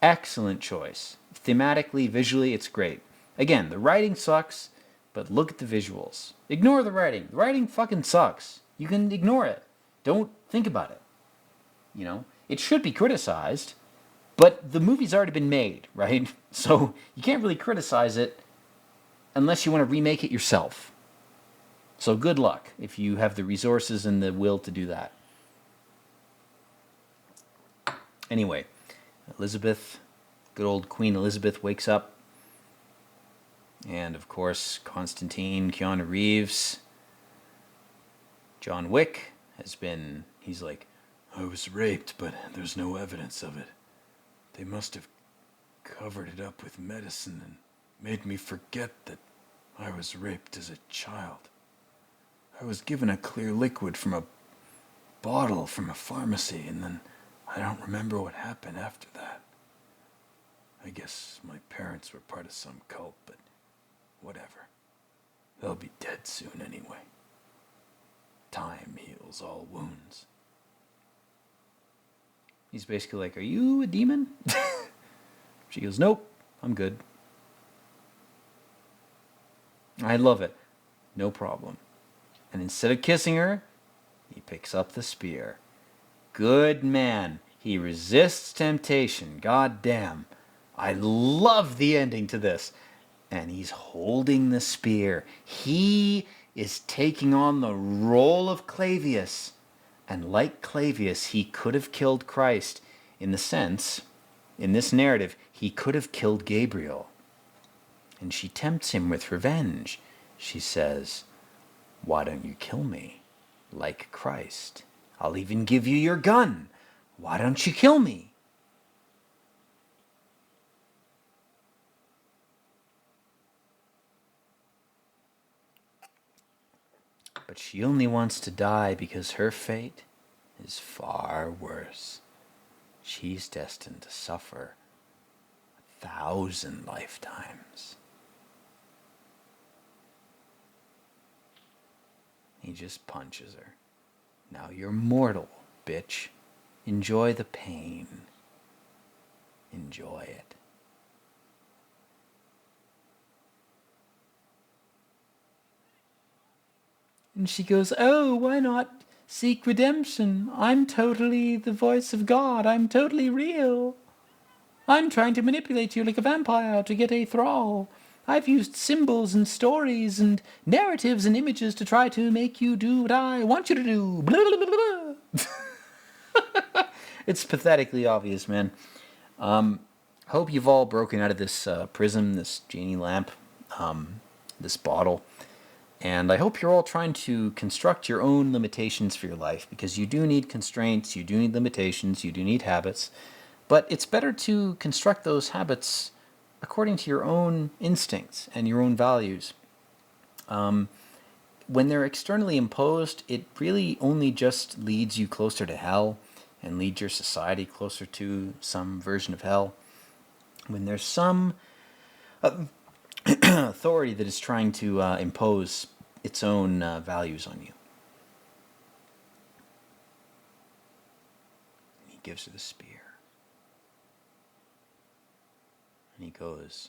Excellent choice. Thematically, visually, it's great. Again, the writing sucks, but look at the visuals. Ignore the writing. The writing fucking sucks. You can ignore it. Don't think about it. It should be criticized, but the movie's already been made, right? So you can't really criticize it unless you want to remake it yourself. So good luck if you have the resources and the will to do that. Anyway, Elizabeth, good old Queen Elizabeth, wakes up. And, of course, Constantine, Keanu Reeves, John Wick he's like, I was raped, but there's no evidence of it. They must have covered it up with medicine and made me forget that I was raped as a child. I was given a clear liquid from a bottle from a pharmacy, and then I don't remember what happened after that. I guess my parents were part of some cult, but whatever. They'll be dead soon anyway. Time heals all wounds. He's basically like, "Are you a demon?" She goes, "Nope, I'm good." I love it. No problem. And instead of kissing her, he picks up the spear. Good man. He resists temptation. God damn. I love the ending to this. And he's holding the spear. He is taking on the role of Clavius. And like Clavius, he could have killed Christ in the sense, in this narrative, he could have killed Gabriel. And she tempts him with revenge. She says, "Why don't you kill me? Like Christ. I'll even give you your gun. Why don't you kill me?" But she only wants to die because her fate is far worse. She's destined to suffer 1,000 lifetimes. He just punches her. "Now you're mortal, bitch. Enjoy the pain. Enjoy it." And she goes, "Oh, why not seek redemption? I'm totally the voice of God. I'm totally real. I'm trying to manipulate you like a vampire to get a thrall. I've used symbols and stories and narratives and images to try to make you do what I want you to do." Blah, blah, blah, blah. It's pathetically obvious, man. Hope you've all broken out of this prism, this genie lamp, this bottle. And I hope you're all trying to construct your own limitations for your life, because you do need constraints, you do need limitations, you do need habits. But it's better to construct those habits according to your own instincts and your own values. When they're externally imposed, it really only just leads you closer to hell and leads your society closer to some version of hell. When there's some authority that is trying to impose its own values on you. He gives her the spear. And he goes,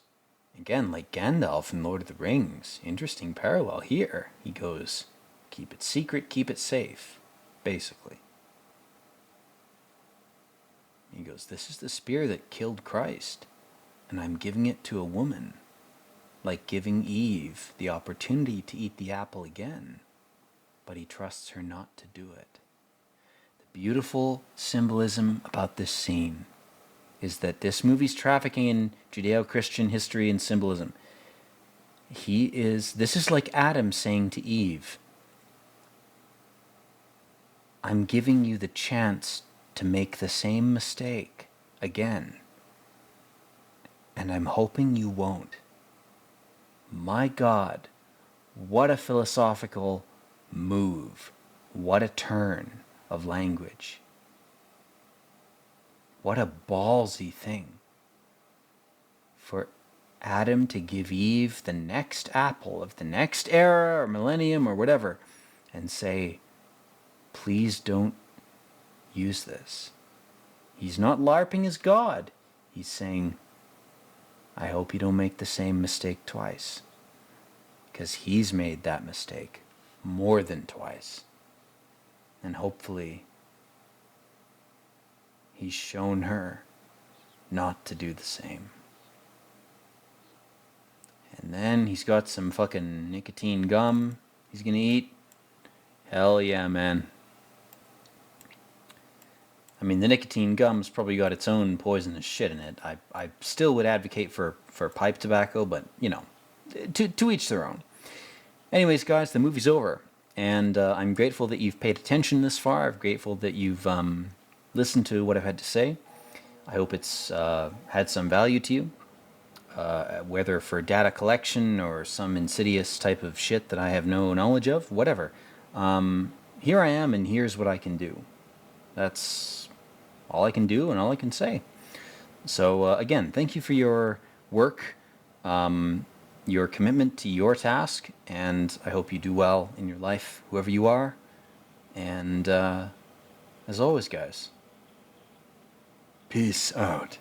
again, like Gandalf in Lord of the Rings. Interesting parallel here. He goes, "Keep it secret, keep it safe," basically. He goes, "This is the spear that killed Christ, and I'm giving it to a woman, like giving Eve the opportunity to eat the apple again, but he trusts her not to do it." The beautiful symbolism about this scene is that this movie's trafficking in Judeo-Christian history and symbolism. This is like Adam saying to Eve, "I'm giving you the chance to make the same mistake again, and I'm hoping you won't." My God, what a philosophical move. What a turn of language. What a ballsy thing for Adam to give Eve the next apple of the next era or millennium or whatever and say, "Please don't use this." He's not LARPing as God. He's saying, "I hope you don't make the same mistake twice." Because he's made that mistake more than twice. And hopefully he's shown her not to do the same. And then he's got some fucking nicotine gum he's gonna eat. Hell yeah, man. I mean, the nicotine gum's probably got its own poisonous shit in it. I still would advocate for pipe tobacco, but, you know, to each their own. Anyways, guys, the movie's over. And I'm grateful that you've paid attention this far. I'm grateful that you've listened to what I've had to say. I hope it's had some value to you, whether for data collection or some insidious type of shit that I have no knowledge of, whatever. Here I am, and here's what I can do. That's all I can do and all I can say. So, again, thank you for your work, your commitment to your task, and I hope you do well in your life, whoever you are. And as always, guys, Peace out.